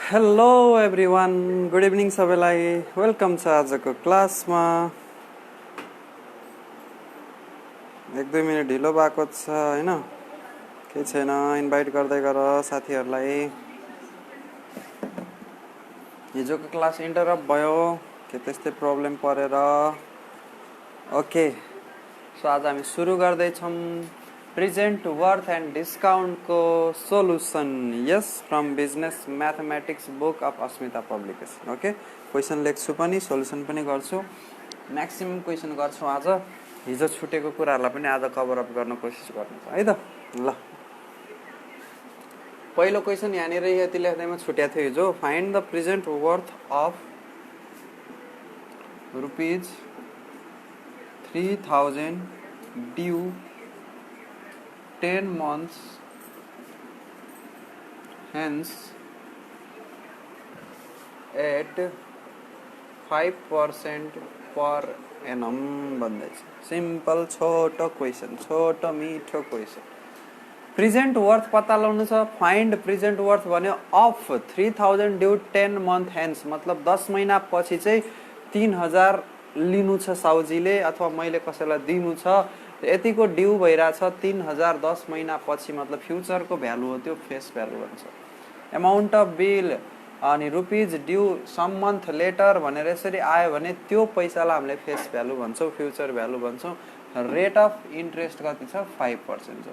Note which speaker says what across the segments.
Speaker 1: Hello everyone, good evening सबैलाई। Welcome छ आजको क्लासमा। एक दुई मिनट ढिलो भएको छ हैन, केही छैन, इन्भाइट गर्दै गर साथीहरूलाई। हिजोको क्लास इन्टरप्ट भयो, के त्यस्तै प्रब्लम परेर। ओके, सो आज हामी सुरु गर्दैछौँ प्रेजेन्ट वर्थ एन्ड डिस्काउन्टको solution. Yes, from business mathematics book of Asmita publication. Okay, question लेख्छु पनि, सोलुसन पनि गर्छु, म्याक्सिमम क्वेसन गर्छु आज। हिजो छुटेको कुराहरूलाई पनि आज कभर अप गर्न कोसिस गर्नु है त। ल, पहिलो क्वेसन यहाँनिर यति लेख्दैमा छुट्या थियो हिजो। Find the present worth of rupees 3000 due 10 months hence at 5% per annum भन्दैछ। सिम्पल छोटो क्वेसन, छोटो मिठो क्वेसन। प्रेजेन्ट वर्थ पत्ता लगाउनु छ। फाइन्ड प्रेजेन्ट वर्थ भन्यो अफ 3000 ड्यू 10 month hence, मतलब 10 महिना पछि चाहिँ 3000 लिनु छ साउजीले अथवा मैले कसैलाई दिनु छ। यतिको ड्यू भइरहेछ 3000 10 महिना पछि, मतलब फ्युचरको भ्यालु हो, त्यो फेस भ्यालु भन्छ। एमाउन्ट अफ बिल अनि rupees due some month later भनेर यसरी आयो भने त्यो पैसालाई हामीले फेस भ्यालु भन्छौँ, फ्युचर भ्यालु भन्छौँ। रेट अफ इन्ट्रेस्ट कति छ? 5%।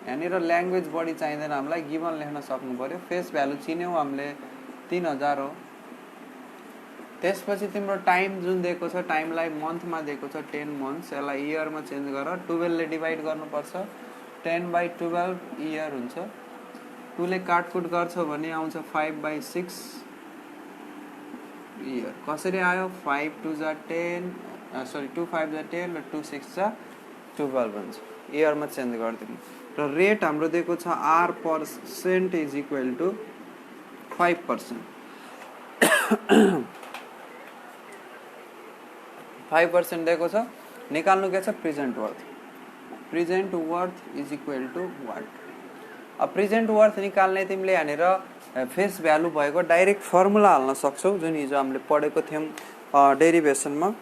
Speaker 1: यहाँनिर ल्याङ्ग्वेज बढी चाहिँदैन हामीलाई, गिभन लेख्न सक्नु पर्यो। फेस भ्यालु चिन्यौँ हामीले 3000 हो। त्यसपछि तिम्रो टाइम जुन दिएको छ, टाइमलाई मन्थमा दिएको छ 10 months, यसलाई इयरमा चेन्ज गर। 12 ले डिभाइड गर्नुपर्छ, 10/12 इयर हुन्छ। 2 ले काटकुट गर्छ भने आउँछ 5/6 इयर। कसरी आयो? 5 2 जा 10, सरी 2 5 जा 10 र 2 6 जा 12 हुन्छ। इयरमा चेन्ज गरिदिनु। र रेट हाम्रो दिएको छ R% इज इक्वल टु 5%। 5% दिएको छ। निकाल्नु के छ? Present worth. Present worth is equal to what? अब प्रेजेन्ट वर्थ निकाल्ने तिमीले यहाँनिर फेस भ्यालु भएको डाइरेक्ट फर्मुला हाल्न सक्छौ, जुन हिजो हामीले पढेको थियौँ डेरिभेसनमा।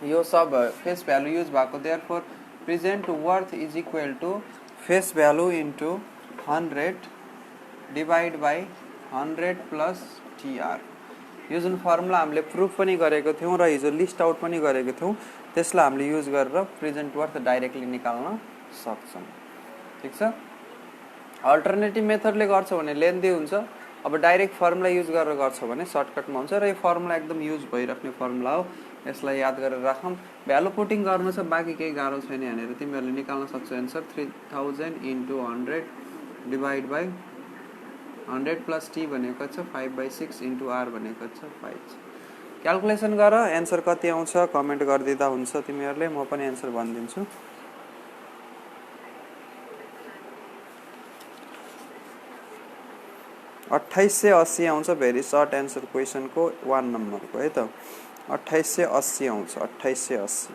Speaker 1: यो सब फेस भ्यालु युज भएको। Therefore present worth is equal to face value into 100 divide by 100 plus TR. यो जुन फर्मुला हामीले प्रुफ पनि गरेको थियौँ र हिजो लिस्ट आउट पनि गरेको थियौँ, त्यसलाई हामीले युज गरेर प्रेजेन्ट वर्थ डाइरेक्टली निकाल्न सक्छौँ। ठिक छ। अल्टरनेटिभ मेथडले गर्छौ भने लेन्दी हुन्छ। अब डाइरेक्ट फर्मुला युज गरेर गर्छौ भने सर्टकटमा हुन्छ। र यो फर्मुला एकदम युज भइराख्ने फर्मुला हो, यसलाई याद गरेर राखौँ। भ्यालु पुटिङ गर्नु छ, बाँकी केही गाह्रो छैन। यहाँनिर तिमीहरूले निकाल्न सक्छौ answer 3000 into 100 divide by 100 plus T भनेको छ 5/6 इन्टु आर भनेको छ 5। क्यालकुलेसन गर, एन्सर कति आउँछ कमेन्ट गरिदिँदा हुन्छ तिमीहरूले, म पनि एन्सर भनिदिन्छु। $2880 आउँछ। भेरी सर्ट एन्सर क्वेसनको 1 नम्बरको है त। 2880 आउँछ। 2880।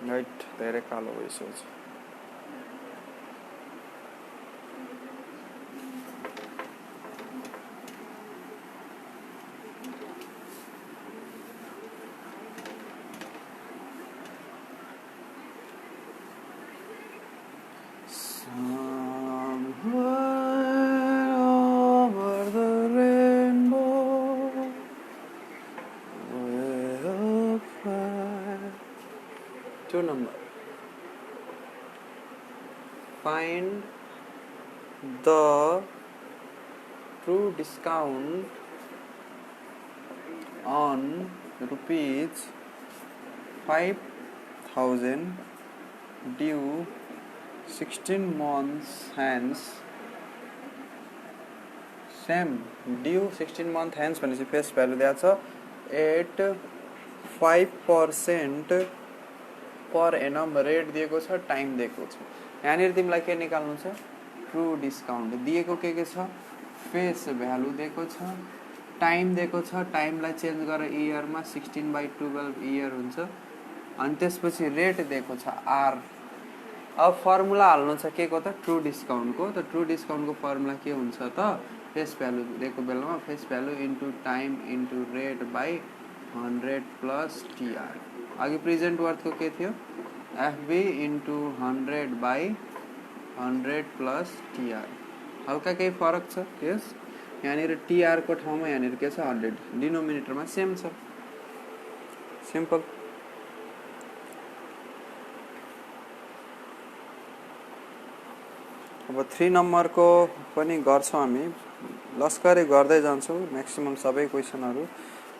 Speaker 1: राइट, धेरै कालो भइसकेछ। Number. Find the true discount on rupees 5000 due 16 months hence. Same due 16 month hence भनेपछि फेस भ्यालु दिएको छ 8 5% पर एनम रेट दिएको छ, टाइम दिएको छ। यहाँनिर तिमीलाई के निकाल्नु छ? ट्रू डिस्काउन्ट दिएको के छ? फेस भ्यालु दिएको छ टाइम दिएको छ, टाइमलाई चेन्ज गरेर इयरमा 16/12 इयर हुन्छ। अनि त्यसपछि रेट दिएको छ आर। अब फर्मुला हाल्नु छ के को त ट्रु डिस्काउन्टको। त ट्रु डिस्काउन्टको फर्मुला के हुन्छ त फेस भ्यालु दिएको बेलामा face value into time into rate by 100 plus TR. अघि प्रेजेन्ट वर्थको के थियो FB into 100 by 100 plus TR. हल्का केही फरक छ यस, यहाँनिर टिआर को ठाउँमा यहाँनिर के छ 100, डिनोमिनेटरमा सेम छ, सिम्पल। अब 3 नम्बरको पनि गर्छौँ हामी, लस्करै गर्दै जान्छौँ म्याक्सिमम सबै क्वेसनहरू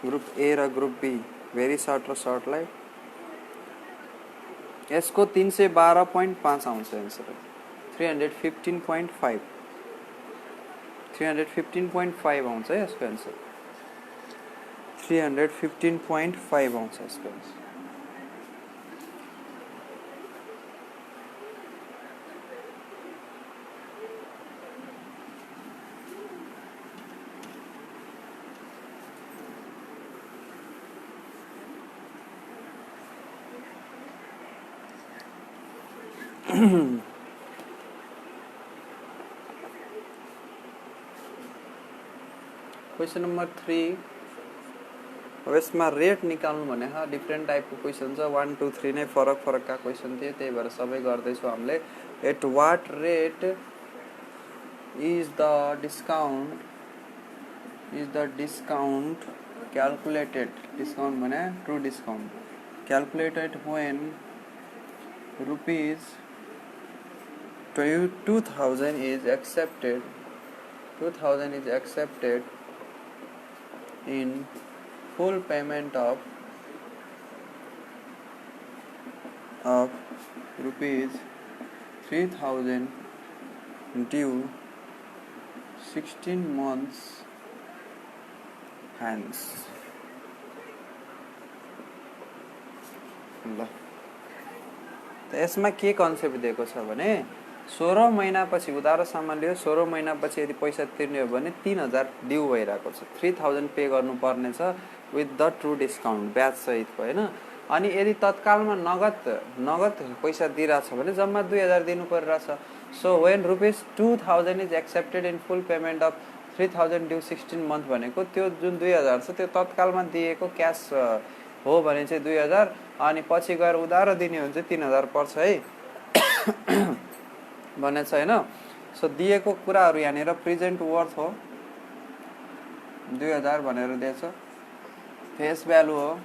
Speaker 1: ग्रुप ए र ग्रुप बी, भेरी सर्ट र सर्टलाई। यसको 312.5 आउँछ एन्सर, 315.5 315.5 आउँछ यसको एन्सर, 315.5 आउँछ यसको एन्सर। क्वेसन नम्बर 3, अब यसमा रेट निकाल्नु भने डिफ्रेन्ट टाइपको क्वेसन छ, 1 2 3 नै फरक फरकका क्वेसन थिए, त्यही भएर सबै गर्दैछौँ हामीले। At what rate is the discount calculated, discount भने true discount, calculated when rupees 2000 is accepted in full payment of rupees 3000 due 16 months hence। ल त यसमा के कन्सेप्ट दिएको छ भने 16 महिनापछि उधारो सामान लियो, 16 महिनापछि यदि पैसा तिर्ने हो भने 3000 ड्यू भइरहेको छ, 3000 पे गर्नुपर्ने छ विथ द ट्रु डिस्काउन्ट ब्याज सहितको होइन। अनि यदि तत्कालमा नगद पैसा दिइरहेछ भने जम्मा 2000 दिनु परिरहेछ। So when rupees 2000 is accepted in full payment of 3000 due 16 month भनेको त्यो जुन 2000 छ त्यो तत्कालमा दिएको क्यास हो भने चाहिँ 2000, अनि पछि गएर उधारो दिने हो भने चाहिँ 3000 पर्छ है भनेछ होइन। सो दिएको कुराहरू यहाँनिर प्रेजेन्ट वर्थ हो 2000 भनेर दिएछ, फेस भ्यालु हो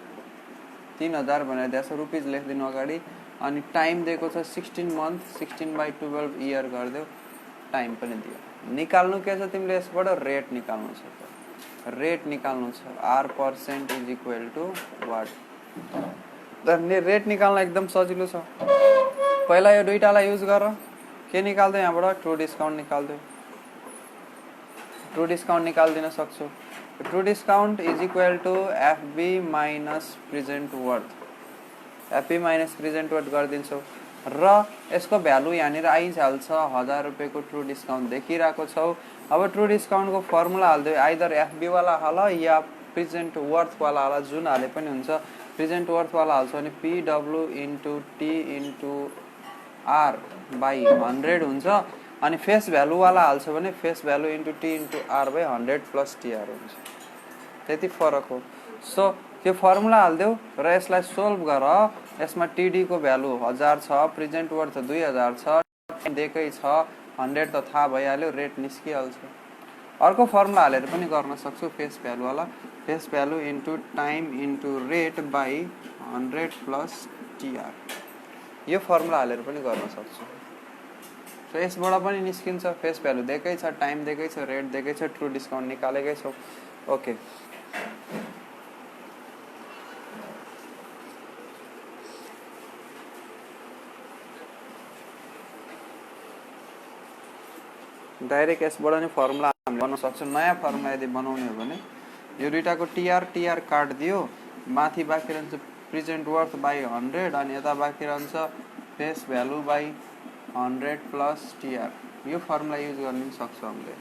Speaker 1: 3000 भनेर दिएछ, रुपिज लेखिदिनु अगाडि, अनि टाइम दिएको छ 16 मन्थ, 16/12 इयर गरिदेऊ, टाइम पनि दियो। निकाल्नु के छ तिमीले यसबाट रेट निकाल्नु छ, रेट निकाल्नु छ R% is equal to what. Rate निकाल्न एकदम सजिलो छ, पहिला यो दुईटालाई युज गर, के निकाल्दो यहाँबाट ट्रु डिस्काउन्ट निकाल्दो, ट्रु डिस्काउन्ट निकाल्दिन सक्छौ। True discount is equal to FB minus present worth, FB minus present worth गरिदिन्छौ र यसको भ्यालु यहाँनिर आइहाल्छ 1000 रुपियाँको ट्रु डिस्काउन्ट देखिरहेको छौ। अब ट्रु डिस्काउन्टको फर्मुला हाल्दियो, आइदर एफबी वाला हाल या प्रेजेन्ट वर्थ वाला हाल, जुन हाले पनि हुन्छ। प्रेजेन्ट वर्थ वाला हाल्छ भने PW into T into R by 100 हुन्छ, अनि फेस भ्यालु वाला हाल्छ भने face value into T into R by 100 plus TR हुन्छ, त्यति फरक हो। सो त्यो फर्मुला हाल्देऊ र यसलाई सोल्भ गर, यसमा टिडी को भ्यालु 1000 छ, प्रेजेन्ट वर्थ 2000 छ, दिएकै छ 100 त थाहा भइहाल्यो, रेट निस्किहाल्छ। अर्को फर्मुला हालेर पनि गर्न सक्छु, फेस भ्यालु वाला, face value into time into rate by 100 plus TR, यो फर्मुला हालेर पनि गर्न सक्छु। सो यसबाट पनि निस्किन्छ, फेस भ्यालु दिएकै छ, टाइम दिएकै छ, रेट दिएकै छ, ट्रु डिस्काउन्ट निकालेकै छौ। ओके, डाइरेक्ट यसबाट नै फर्मुला हामीले बनाउन सक्छौँ। नयाँ फर्मुला यदि बनाउने हो भने यो दुईटाको टिआर काट दियो, माथि बाँकी रहन्छ प्रेजेन्ट वर्थ बाई 100, अनि यता बाँकी रहन्छ face value by 100 plus TR. यो फर्मुला युज गर्न सक्छौँ हामीले।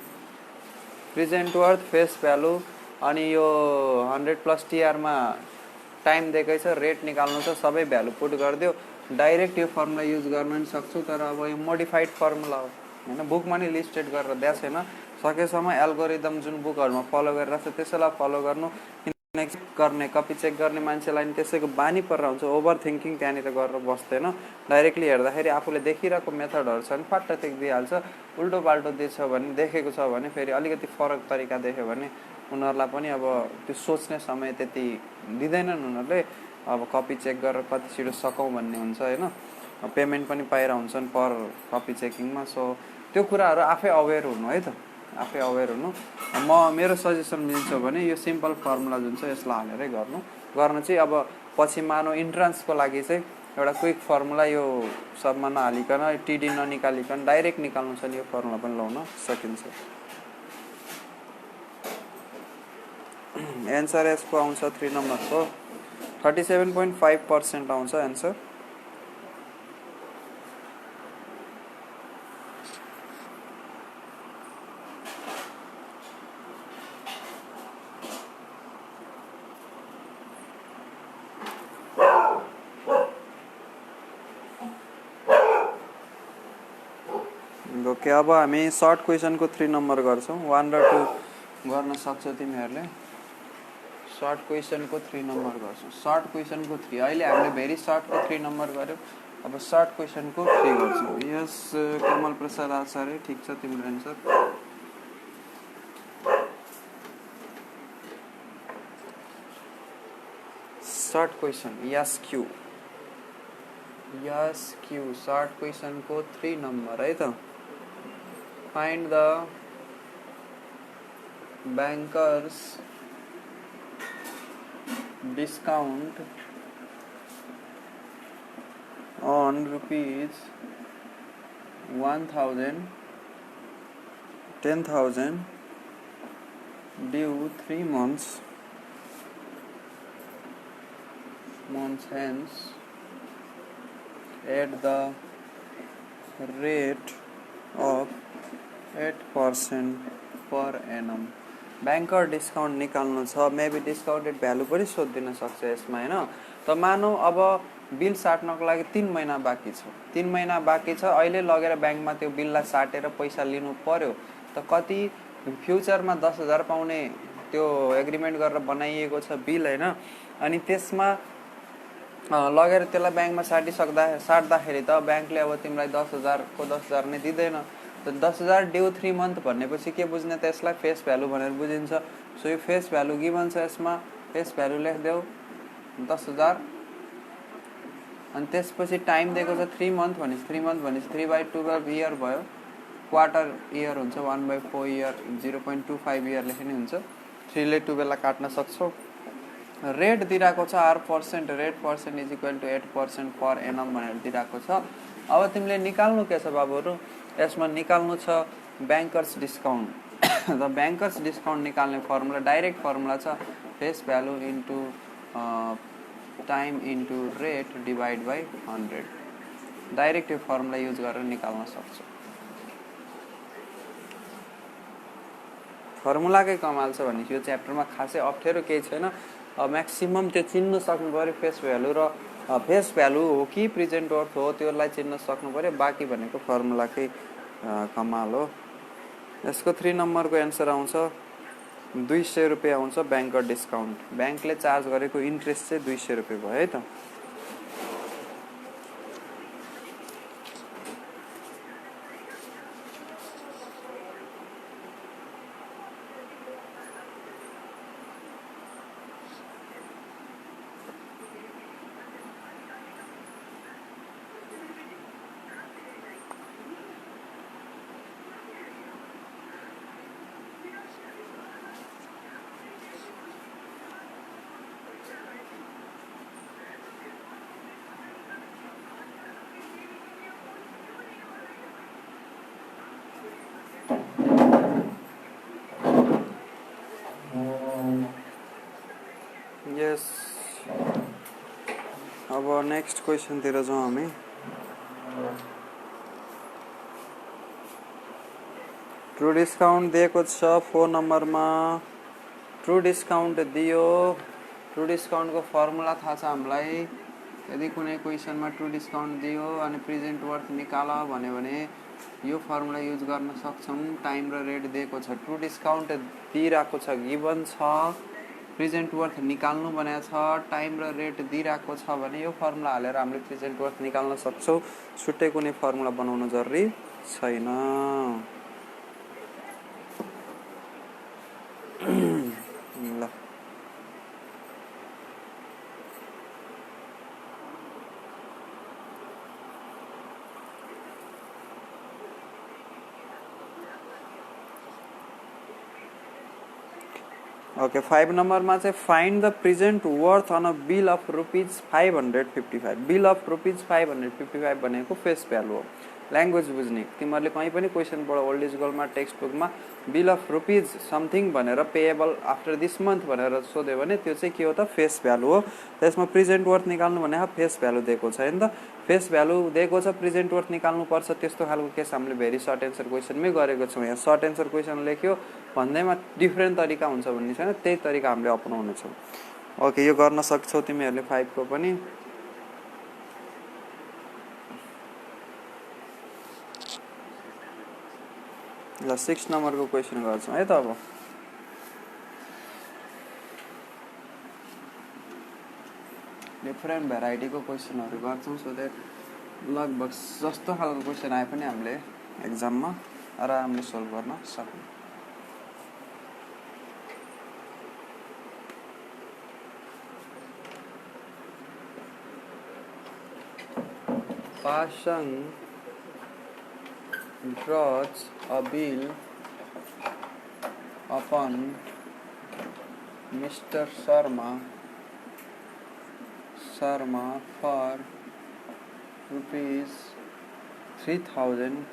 Speaker 1: प्रेजेन्ट वर्थ फेस भ्यालु अनि यो 100+ TR-मा टाइम दिएकै छ, रेट निकाल्नु छ, सबै भ्यालु पुट गरिदियो, डाइरेक्ट यो फर्मुला युज गर्न पनि सक्छु। तर अब यो मोडिफाइड फर्मुला हो होइन, बुकमा नि लिस्टेड गरेर दिएको छैन। सकेसम्म एल्गोरिदम जुन बुकहरूमा फलो गरिरहेको छ त्यसैलाई फलो गर्नु। गर्ने कपी चेक गर्ने मान्छेलाई नि त्यसैको बानी परेर हुन्छ, ओभर थिङ्किङ त्यहाँनिर गरेर बस्दैन। डाइरेक्टली हेर्दाखेरि आफूले देखिरहेको मेथडहरू छ भने फट्ट टेक दिइहाल्छ। उल्टो पाल्टो दिएछ भने, देखेको छ भने, फेरि अलिकति फरक तरिका देख्यो भने उनीहरूलाई पनि अब त्यो सोच्ने समय त्यति दिँदैनन् उनीहरूले। अब कपी चेक गरेर कति छिटो सकौँ भन्ने हुन्छ होइन, पेमेन्ट पनि पाएर हुन्छन् पर कपी चेकिङमा। सो त्यो कुराहरू आफै अवेर हुनु है त, आफै अवेर हुनु। मेरो सजेसन मिल्छ भने यो सिम्पल फर्मुला जुन छ यसलाई हालेरै गर्न चाहिँ अब पछि मानौ इन्ट्रान्सको लागि चाहिँ एउटा क्विक फर्मुला यो सबमा नहालिकन टिडी ननिकालिकन डाइरेक्ट निकाल्नु छ नि यो फर्मुला पनि लाउन सकिन्छ। एन्सर यसको आउँछ 3 नम्बरको 37.5% आउँछ एन्सर। ओके, अब हामी सर्ट क्वेसनको 3 नम्बर गर्छौँ। 1 र 2 गर्न सक्छौ तिमीहरूले। सर्ट क्वेसनको 3 नम्बर गर्छौँ। सर्ट क्वेसनको 3 अहिले हामीले भेरी सर्टको 3 नम्बर गऱ्यौँ। अब सर्ट क्वेसनको 3 गर्छौँ। यस कमल प्रसाद आचार्य, ठिक छ तिम्रो एन्सर। सर्ट क्वेसन यस क्यू सर्ट क्वेसनको 3 नम्बर है त। Find the bankers discount on rupees 1,000, 10,000 due 3 months hence at the rate of 8% per annum। Banker discount निकाल्नु छ, मेबी डिस्काउन्टेड भ्यालु पनि सोधिदिन सक्छ यसमा होइन। त मानौ अब बिल साट्नको लागि 3 महिना बाँकी छ, 3 महिना बाँकी छ, अहिले लगेर ब्याङ्कमा त्यो बिललाई साटेर पैसा लिनु पर्यो। त कति फ्युचरमा 10,000 पाउने त्यो एग्रिमेन्ट गरेर बनाइएको छ बिल होइन। अनि त्यसमा लगेर त्यसलाई ब्याङ्कमा साट्दाखेरि त ब्याङ्कले अब तिमीलाई 10,000 को 10,000 नै दिँदैन। त 10,000 ड्यू 3 मन्थ भनेपछि के बुझ्ने त यसलाई फेस भ्यालु भनेर बुझिन्छ। सो यो फेस भ्यालु गिभन छ, यसमा फेस भ्यालु लेखिदेऊ 10,000। अनि त्यसपछि टाइम दिएको छ 3 मन्थ भनेपछि 3 मन्थ भनेपछि 3/12 इयर भयो। क्वार्टर इयर हुन्छ 1/4 इयर, 0.25 इयर लेख्ने हुन्छ। 3 ले 12 काट्न सक्छौ। रेट दिइरहेको छ 8%, rate percent is equal to 8% per annum भनेर दिइरहेको छ। अब तिमीले निकाल्नु के छ बाबुहरू, यसमा निकाल्नु छ ब्याङ्कर्स डिस्काउन्ट। र ब्याङ्कर्स डिस्काउन्ट निकाल्ने फर्मुला डाइरेक्ट फर्मुला छ face value into time into rate divide by 100। Direct यो फर्मुला युज गरेर निकाल्न सक्छौ। फर्मुलाकै कमाल छ भने यो च्याप्टरमा खासै अप्ठ्यारो केही छैन। म्याक्सिमम त्यो चिन्न सक्नु पर्यो फेस भ्यालु र फेस भ्यालु हो कि प्रेजेन्ट वर्थ हो त्यसलाई चिन्न सक्नु पर्यो। बाँकी भनेको फर्मुलाकै कमाल हो। यसको 3 नम्बरको एन्सर आउँछ 200 रुपियाँ आउँछ ब्याङ्कर डिस्काउन्ट। ब्याङ्कले चार्ज गरेको इन्ट्रेस्ट चाहिँ 200 रुपियाँ भयो है त। यस, अब नेक्स्ट क्वेसनतिर जाउँ हामी। ट्रु डिस्काउन्ट दिएको छ 4 नम्बरमा। ट्रु डिस्काउन्ट दियो। ट्रु डिस्काउन्टको फर्मुला थाहा छ हामीलाई। यदि कुनै क्वेसनमा ट्रु डिस्काउन्ट दियो अनि प्रेजेन्ट वर्थ निकाल भन्यो भने यो फर्मुला युज गर्न सक्छौँ। टाइम र रेट दिएको छ, ट्रु डिस्काउन्ट दिइरहेको छ, गिभन छ, प्रेजेन्ट वर्थ निकाल्नु भनेको छ, टाइम र रेट दिइरहेको छ भने यो फर्मुला हालेर हामीले प्रेजेन्ट वर्थ निकाल्न सक्छौँ। छुट्टै कुनै फर्मुला बनाउनु जरुरी छैन। ल ओके 5 नम्बरमा चाहिँ find the present worth on a bill of rupees 555। Bill of rupees 555 भनेको फेस भ्यालु हो। ल्याङ्ग्वेज बुझ्ने तिमीहरूले कहीँ पनि क्वेसन पढ, ओल्ड इज गोल्डमा, टेक्स्ट बुकमा बिल अफ रुपिज समथिङ भनेर पेएबल आफ्टर दिस मन्थ भनेर सोध्यो भने त्यो चाहिँ के हो त, फेस भ्यालु हो। त्यसमा प्रेजेन्ट वर्थ निकाल्नु भने फेस भ्यालु दिएको छ नि त। फेस भ्यालु दिएको छ, प्रेजेन्ट वर्थ निकाल्नुपर्छ। त्यस्तो खालको केस हामीले भेरी सर्ट एन्सर क्वेसनमै गरेको छौँ। यहाँ सर्ट एन्सर क्वेसन लेख्यो भन्दैमा डिफ्रेन्ट तरिका हुन्छ भन्ने छैन, त्यही तरिका हामीले अपनाउनेछौँ। ओके यो गर्न सक्छौ तिमीहरूले 5 को पनि। ल 6 नम्बरको क्वेसन गर्छौँ है त। अब डिफ्रेन्ट भेराइटीको क्वेसनहरू गर्छौँ सो द्याट लगभग जस्तो खालको क्वेसन आए पनि हामीले एक्जाममा आरामले सोल्भ गर्न सक्छौँ। Pasang draws a bill upon Mr. Sharma for ₹3,000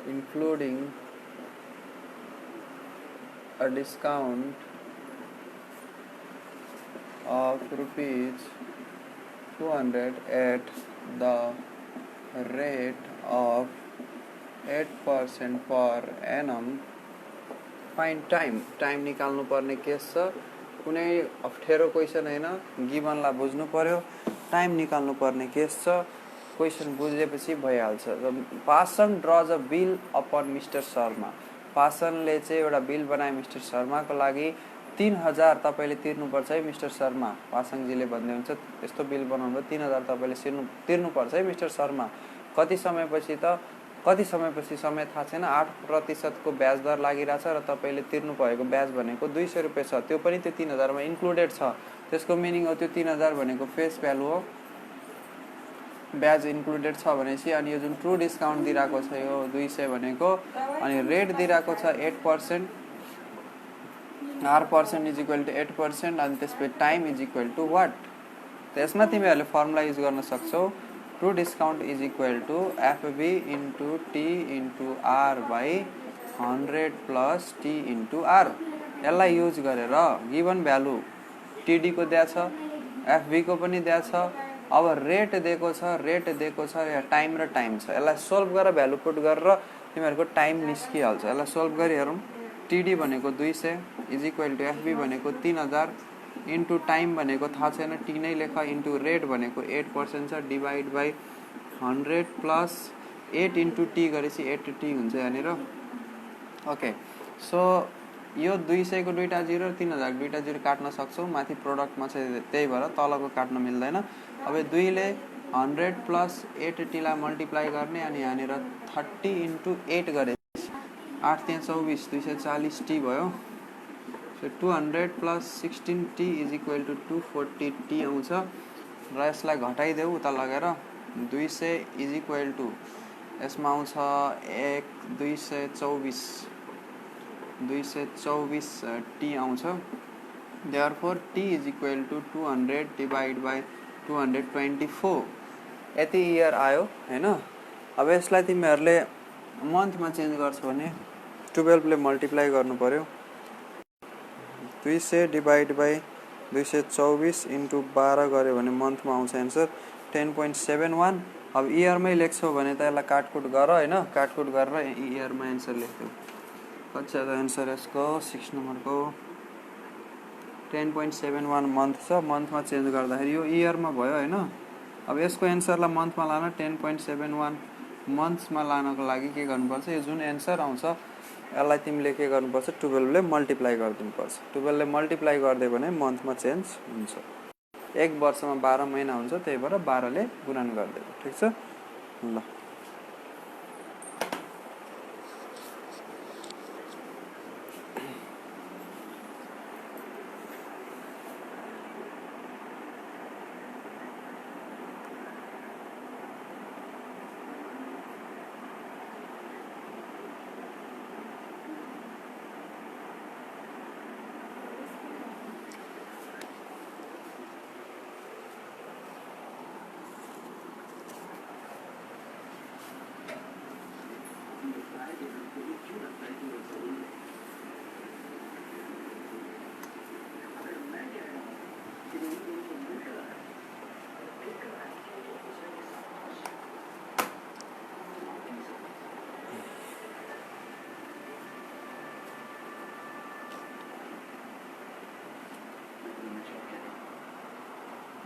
Speaker 1: including a discount of ₹200 at the rate of 8% per annum. Find time. Time निकाल्नु पर्ने केस छ। कुनै अप्ठ्यारो क्वेसन हैन, गिभनलाई बुझ्नु पर्यो, टाइम निकाल्नु पर्ने केस छ। क्वेसन बुझेपछि भइहाल्छ। Pasan draws a bill upon mister Sharma. पासनले चाहिँ एउटा बिल बनाए मिस्टर शर्माको लागि। 3000 तपाईले तिर्नुपर्छ है मिस्टर शर्मा। पासङजीले भन्दै हुन्छ यस्तो बिल बनाउनु 3000 तपाईले तिर्नुपर्छ है मिस्टर शर्मा। कति समयपछि समय थाहा छैन। 8% को ब्याज दर लागिरहेछ र तपाईले तिर्नु भएको ब्याज भनेको 200 रुपैयाँ छ। त्यो पनि त्यो 3000 मा इन्क्लुडेड छ। त्यसको मिनिङ हो त्यो 3000 भनेको फेस भ्यालु हो, ब्याज इन्क्लुडेड छ भनेपछि। अनि यो जुन ट्रु डिस्काउन्ट दिइराको छ यो 200 भनेको, अनि रेट दिइराको छ 8%, R% इज इक्वल टु 8%, अनि त्यसपछि time is equal to what. त्यसमा तिमीहरूले फर्मुला युज गर्न सक्छौ। True discount is equal to FB into T into R by 100 plus T into R। यसलाई युज गरेर गिभन भ्यालु TD को दिया छ, FB को पनि दिया छ। अब रेट दिएको छ या टाइम र टाइम छ। यसलाई सोल्भ गरेर भ्यालु पुट गरेर तिमीहरूको टाइम निस्किहाल्छ। यसलाई सोल्भ गरी हेरौँ। TD भनेको 200 इज इक्वल टु FB भनेको 3000 इन्टु टाइम भनेको थाहा छैन, T नै लेख, इन्टु रेट भनेको 8% छ, divide by 100 plus 8 into T गरेपछि 8T हुन्छ यहाँनिर। ओके सो यो 200 को दुईटा 0, 3000 को दुईटा 0 काट्न सक्छौ। माथि प्रोडक्टमा चाहिँ त्यही भएर तलको काट्न मिल्दैन। अब 2 ले 100 प्लस 8T लाई मल्टिप्लाई गर्ने, अनि यहाँनिर 30 इन्टु 8 गरे 8 त्यहाँ 24, 240T भयो। So 200 plus 16T is equal to 240T आउँछ। र यसलाई घटाइदेऊ उता लगेर 200 इज इक्वल टु यसमा आउँछ 224T आउँछ। Therefore T is equal to 200 divide by 224। यति इयर आयो हैन। अब यसलाई तिमीहरूले मन्थमा चेन्ज गर्छौ भने 12 ले मल्टिप्लाई गर्नु पर्यो। 200 डिभाइड बाई 224 इन्टु 12 गऱ्यो भने मन्थमा आउँछ एन्सर 10.71। अब इयरमै लेख्छौ भने त यसलाई काटकुट गर हैन, काटकुट गरेर इयरमा एन्सर लेख्थ्यौ। कति छ त एन्सर यसको 6 नम्बरको। 10.71 मन्थ छ, मन्थमा चेन्ज गर्दाखेरि यो इयरमा भयो हैन। अब यसको एन्सरलाई मन्थमा लान 10.71 मन्थ्समा लानको लागि के गर्नुपर्छ, यो जुन एन्सर आउँछ यसलाई तिमीले के गर्नुपर्छ, 12 ले मल्टिप्लाई गरिदिनुपर्छ। 12 ले मल्टिप्लाई गरिदियो भने मन्थमा चेन्ज हुन्छ। एक वर्षमा 12 महिना हुन्छ, त्यही भएर 12 ले गुणन गरिदियो। ठीक छ ल।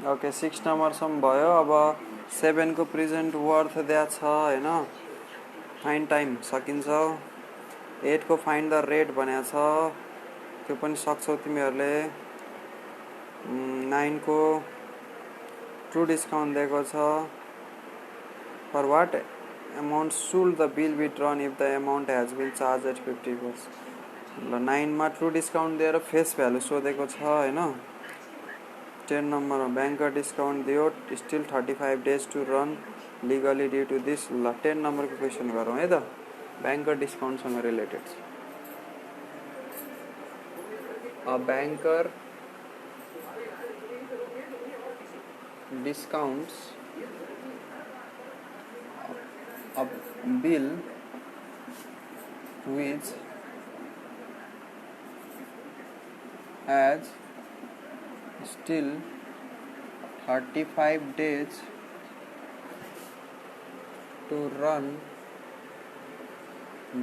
Speaker 1: ओके 6 नम्बरसम्म भयो। अब 7 को प्रेजेन्ट वर्थ दिया छ हैन, फाइन्ड टाइम सकिन्छ। 8 को फाइन्ड द रेट भनेको छ, त्यो पनि सक्छौ तिमीहरूले। 9 को ट्रु डिस्काउन्ट दिएको छ। For what amount should the bill be drawn if the amount has been charge at 50%। ल 9 मा ट्रु डिस्काउन्ट दिएर फेस भ्यालु सोधेको छ हैन। 10 नम्बरमा बैंकर डिस्काउंट दियो, still 35 days to run legally due to this. ल 10 नंबर को क्वेश्चन गरौँ है त, बैंकर डिस्काउंट सँग related. A banker discounts a bill which has still 35 days to run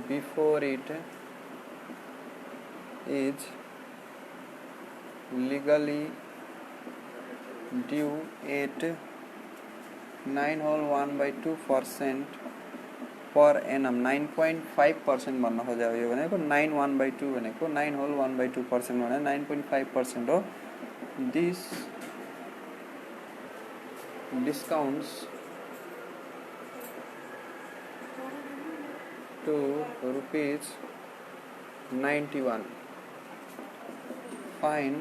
Speaker 1: before it is legally due at 9.1/2% per annum। 9.5% भन्न खोजेको यो भनेको 9.1/2 भनेको 9.1/2% भने 9.5% हो। This discounts to rupees 91। Find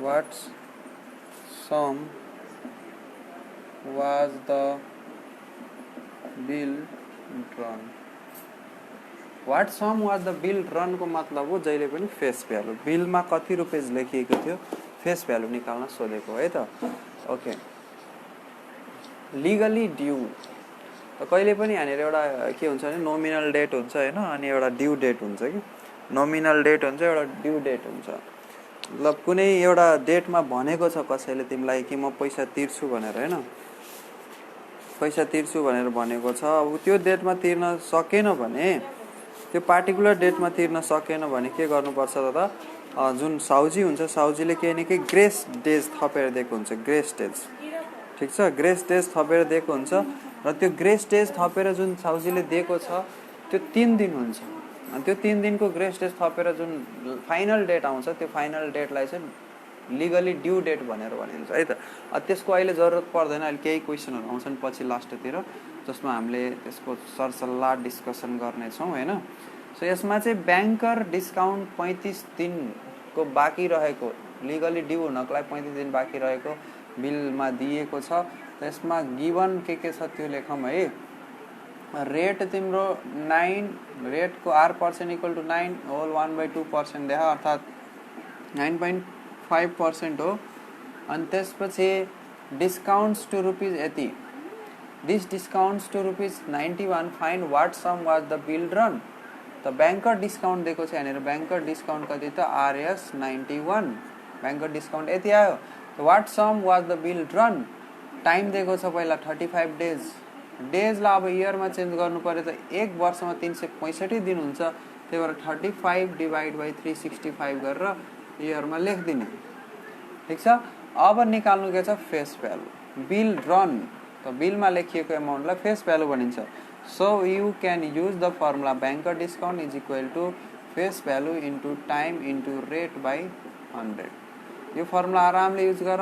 Speaker 1: what sum was the bill drawn। What sum was the bill run को मतलब हो जहिले पनि फेस भ्यालु। बिलमा कति रुपैयाँ लेखिएको थियो, फेस भ्यालु निकाल्न सोधेको है त। ओके लीगली ड्यू त कहिले पनि यहाँनिर एउटा के हुन्छ भने नोमिनल डेट हुन्छ हैन, अनि एउटा ड्यू डेट हुन्छ कि। नोमिनल डेट हुन्छ, एउटा ड्यू डेट हुन्छ। मतलब कुनै एउटा डेटमा भनेको छ कसैले तिमीलाई कि म पैसा तिर्छु भनेर हैन, पैसा तिर्छु भनेर भनेको छ। अब त्यो डेटमा तिर्न सकेन भने, त्यो पार्टिकुलर डेटमा तिर्न सकेन भने के गर्नुपर्छ त, जुन साउजी हुन्छ साउजीले केही न केही ग्रेस डेज थपेर दिएको हुन्छ। ग्रेस डेज, ठीक छ, ग्रेस डेज थपेर दिएको हुन्छ। र त्यो ग्रेस डेज थपेर जुन साउजीले दिएको छ त्यो 3 दिन हुन्छ। अनि त्यो 3 दिनको ग्रेस डेज थपेर जुन फाइनल डेट आउँछ त्यो फाइनल डेटलाई चाहिँ लिगली ड्यू डेट भनेर भनिन्छ है त। त्यसको अहिले जरुरत पर्दैन, अहिले केही क्वेशनहरु आउँछन् पछि लास्टतिर जसमा हामीले त्यसको सरसल्लाह डिस्कसन गर्ने छौं हैन। सो यसमा चाहिँ बैंकर डिस्काउन्ट 35 दिनको बाँकी रहेको, लिगली ड्यू हुनको लागि 35 दिन बाँकी रहेको बिलमा दिएको छ। त्यसमा गिवन के छ त्यो लेखौं है। रेट तिम्रो 9, रेटको r% इक्वल टु 9.1/2% देखा, अर्थात 9.5% हो। अनि त्यसपछि डिस्काउन्ट्स टु रुपीज यति, this discounts to rupees 91। Find what sum was the bill run. त बैंकर डिस्काउन्ट दिएको छ यहाँनिर, बैंकर डिस्काउन्ट कति त RS 91, बैंकर डिस्काउन्ट यति आयो। What sum was the bill run, time दिएको छ पहिला 35 डेज। डेजलाई अब इयरमा चेन्ज गर्नु पर्यो त एक वर्षमा 365 दिन हुन्छ, त्यही भएर 35 डिवाइड बाई 365 गरेर इयरमा लेखिदिने। ठिक छ। अब निकाल्नु के छ फेस भ्यालु। बिल रन त बिलमा लेखिएको एमाउन्टलाई फेस भ्यालु भनिन्छ। So you can use the formula banker discount is equal to face value into time into rate by 100। यो फर्मुला आरामले युज गर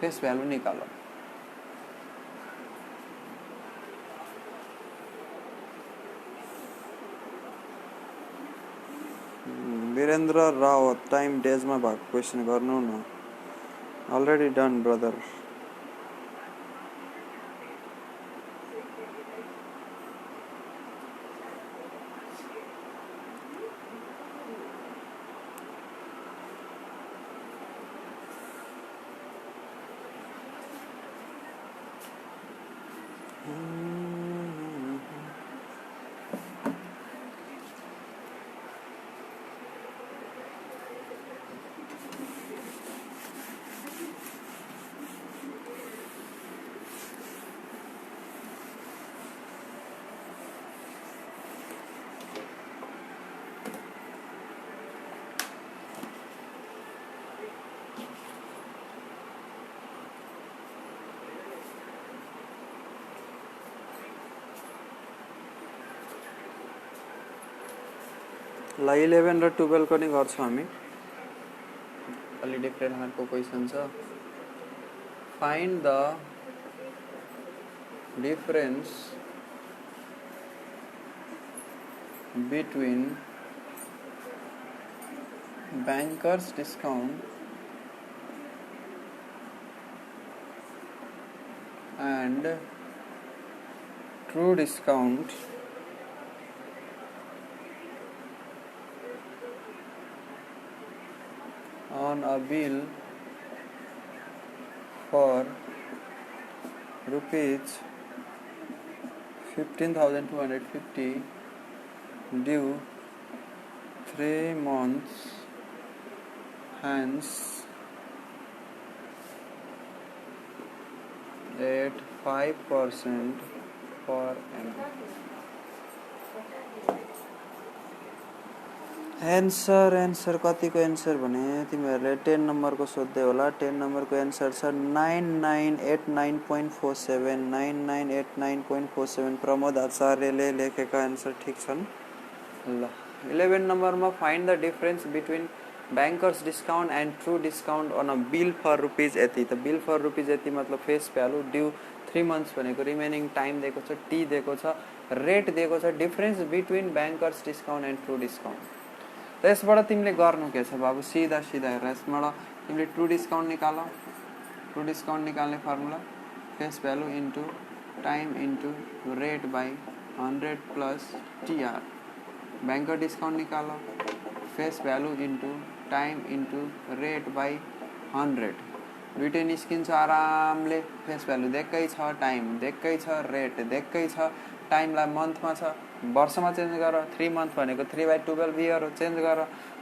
Speaker 1: फेस भ्यालु निकाल। वीरेन्द्र रावत टाइम डेजमा भएको क्वेसन गर्नु न। Already done brother. ल 11 र 12 पनि गर्छौँ हामी। अलि डिफ्रेन्ट खालको क्वेसन छ। Find the difference between bankers discount and true discount on a bill for rupees 15,250 due 3 months hence at 5% per annum। Answer कतिको एन्सर भने तिमीहरूले 10 नम्बरको सोध्दै होला। 10 नम्बरको एन्सर छ 9989.47 9989.47। प्रमोद आचार्यले लेखेका एन्सर ठिक छन्। ल 11 नम्बरमा find the difference between bankers discount and true discount on a bill for rupees यति। त बिल फर रुपिज यति मतलब फेस भ्यालु, ड्यू 3 मन्थ्स भनेको रिमेनिङ टाइम दिएको छ, टी दिएको छ, रेट दिएको छ, difference between bankers discount and true discount. त यसबाट तिमीले गर्नु के छ बाबु, सिधा हेर यसबाट तिमीले ट्रू डिस्काउन्ट निकाल। ट्रू डिस्काउन्ट निकाल्ने formula face value into time into rate by 100 plus T R. Banker discount निकाल face value into time into rate by 100। दुइटै निस्किन्छ आरामले। फेस भ्यालु दिएकै छ, टाइम दिएकै छ, रेट दिएकै छ। टाइमलाई मन्थमा छ, वर्षमा चेन्ज गर। 3 मन्थ भनेको 3/12 इयर हो, चेन्ज गर।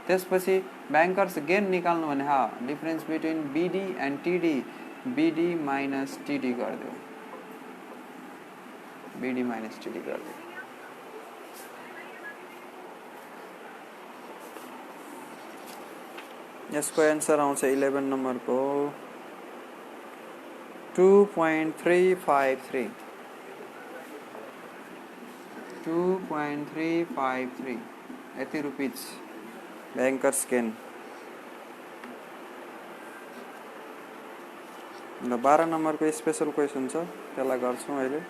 Speaker 1: त्यसपछि ब्याङ्कर्स गेन निकाल्नु भने डिफरेन्स बिट्विन बिडी एन्ड टिडी, बिडी माइनस टिडी गरिदियो। बिडी माइनस टिडी गरिदियो। यसको एन्सर आउँछ 11 नम्बरको 2.353। 2.353 यति रुपिज ब्याङ्कर्स गेन। र 12 नम्बरको स्पेशल क्वेसन छ, त्यसलाई गर्छौँ अहिले।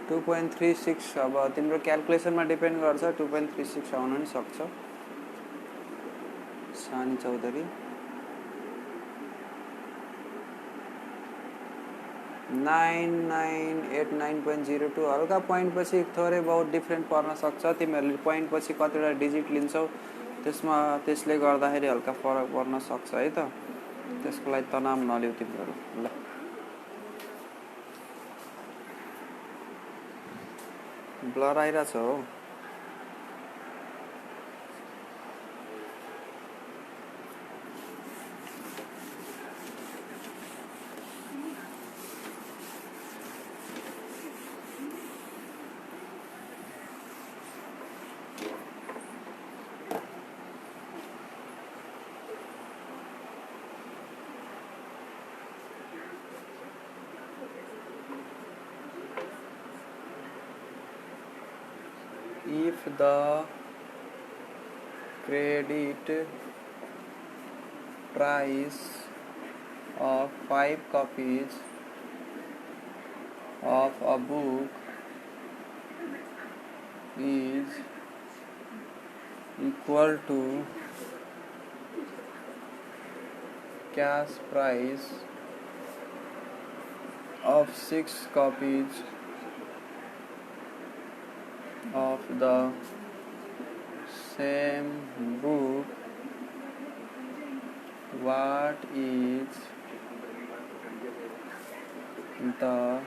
Speaker 1: टू 2.36 अब तिम्रो क्यालकुलेसनमा डिपेन्ड गर्छ। 2.36 आउन नि सक्छ। सानी चौधरी 9989.02 हल्का पोइन्ट पछि थोरै बहुत डिफ्रेन्ट पर्न सक्छ। तिमीहरूले पोइन्ट पछि कतिवटा डिजिट लिन्छौ त्यसमा त्यसले गर्दाखेरि हल्का फरक पर्न सक्छ है त। त्यसको लागि तनाव नलिऊ तिमीहरू। ल ब्लर आइरहेछ हो। If the credit price of 5 copies of a book is equal to cash price of 6 copies of the same book, what is the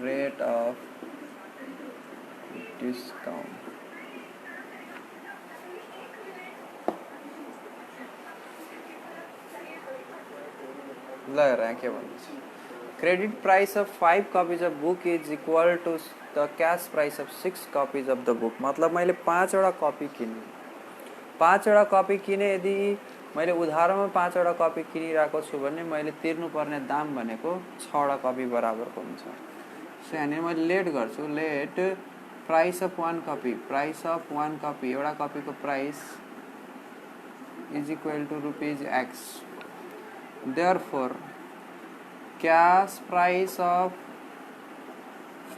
Speaker 1: rate of discount? ल हेर के भन्छ। Credit price of 5 copies of book is equal to the cash price of 6 copies of the book। मतलब मैले 5 वटा copy किने, 5 वटा copy किने। यदि मैले उधारोमा 5 वटा कपी किनिरहेको छु भने मैले तिर्नुपर्ने दाम भनेको 6 वटा कपी बराबरको हुन्छ। सो यहाँनिर मैले लेट गर्छु। Let price of 1 copy, price of 1 copy, एउटा कपीको price is equal to ₹X। Therefore cash price of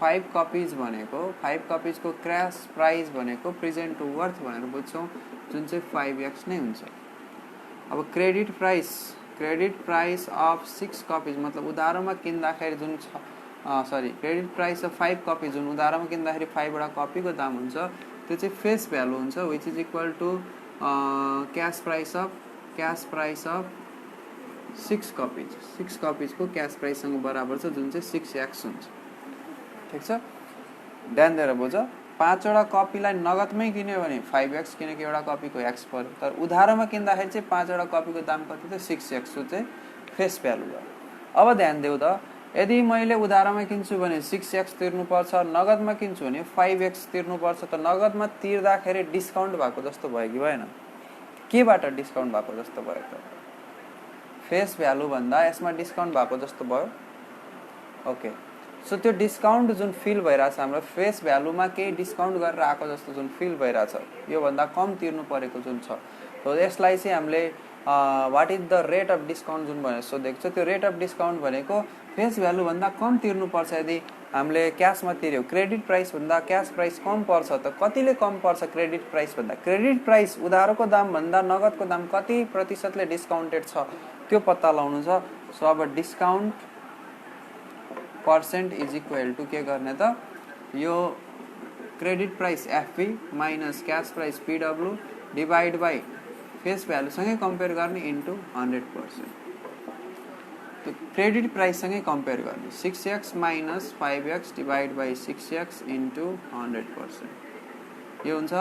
Speaker 1: 5 copies भनेको 5 कपिजको क्याश प्राइस भनेको प्रेजेन्ट वर्थ भनेर बुझ्छौँ, जुन चाहिँ 5x नै हुन्छ। अब क्रेडिट प्राइस अफ 6 कपिज मतलब उधारोमा किन्दाखेरि जुन क्रेडिट प्राइस अफ 5 कपी जुन उधारोमा किन्दाखेरि 5 वटा कपीको दाम हुन्छ त्यो चाहिँ फेस भ्यालु हुन्छ, which is equal to cash price of 6 copies. 6 कपिजको क्याश प्राइससँग बराबर छ, जुन चाहिँ 6x हुन्छ। ठिक छ, ध्यान दिएर बुझ। 5 वटा कपीलाई नगदमै किन्यो भने 5x, किनकि एउटा कपीको x पर्यो। तर उधारोमा किन्दाखेरि चाहिँ 5 वटा कपीको दाम कति थियो? 6x। चाहिँ फेस भ्यालु भयो। अब ध्यान देऊ त, यदि मैले उधारोमा किन्छु भने 6x तिर्नुपर्छ, नगदमा किन्छु भने 5x तिर्नुपर्छ। त नगदमा तिर्दाखेरि डिस्काउन्ट भएको जस्तो भयो कि भएन? केबाट डिस्काउन्ट भएको जस्तो भयो त? फेस भ्यालु भन्दा यसमा डिस्काउन्ट भएको जस्तो भयो। ओके, सो त्यो डिस्काउन्ट जुन फिल भइरहेछ हाम्रो फेस भ्यालुमा केही डिस्काउन्ट गरेर आएको जस्तो जुन फिल भइरहेछ, योभन्दा कम तिर्नु परेको जुन छ, हो यसलाई चाहिँ हामीले what is the rate of discount जुन भनेर सोधेको छ। त्यो रेट अफ डिस्काउन्ट भनेको फेस भ्यालुभन्दा कम तिर्नुपर्छ। यदि हामीले क्यासमा तिर्यो, क्रेडिट प्राइसभन्दा क्यास प्राइस कम पर्छ, त कतिले कम पर्छ क्रेडिट प्राइसभन्दा? क्रेडिट प्राइस उधारोको दामभन्दा नगदको दाम कति प्रतिशतले डिस्काउन्टेड छ त्यो पत्ता लगाउनु छ। सो अब discount percent is equal to के गर्ने त? यो credit price FP minus cash price PW divide by face भ्यालुसँगै कम्पेयर गर्ने इन्टु 100%। तो क्रेडिट प्राइससँगै कम्पेयर गर्ने 6x minus 5x divide by 6x into 100%। यो हुन्छ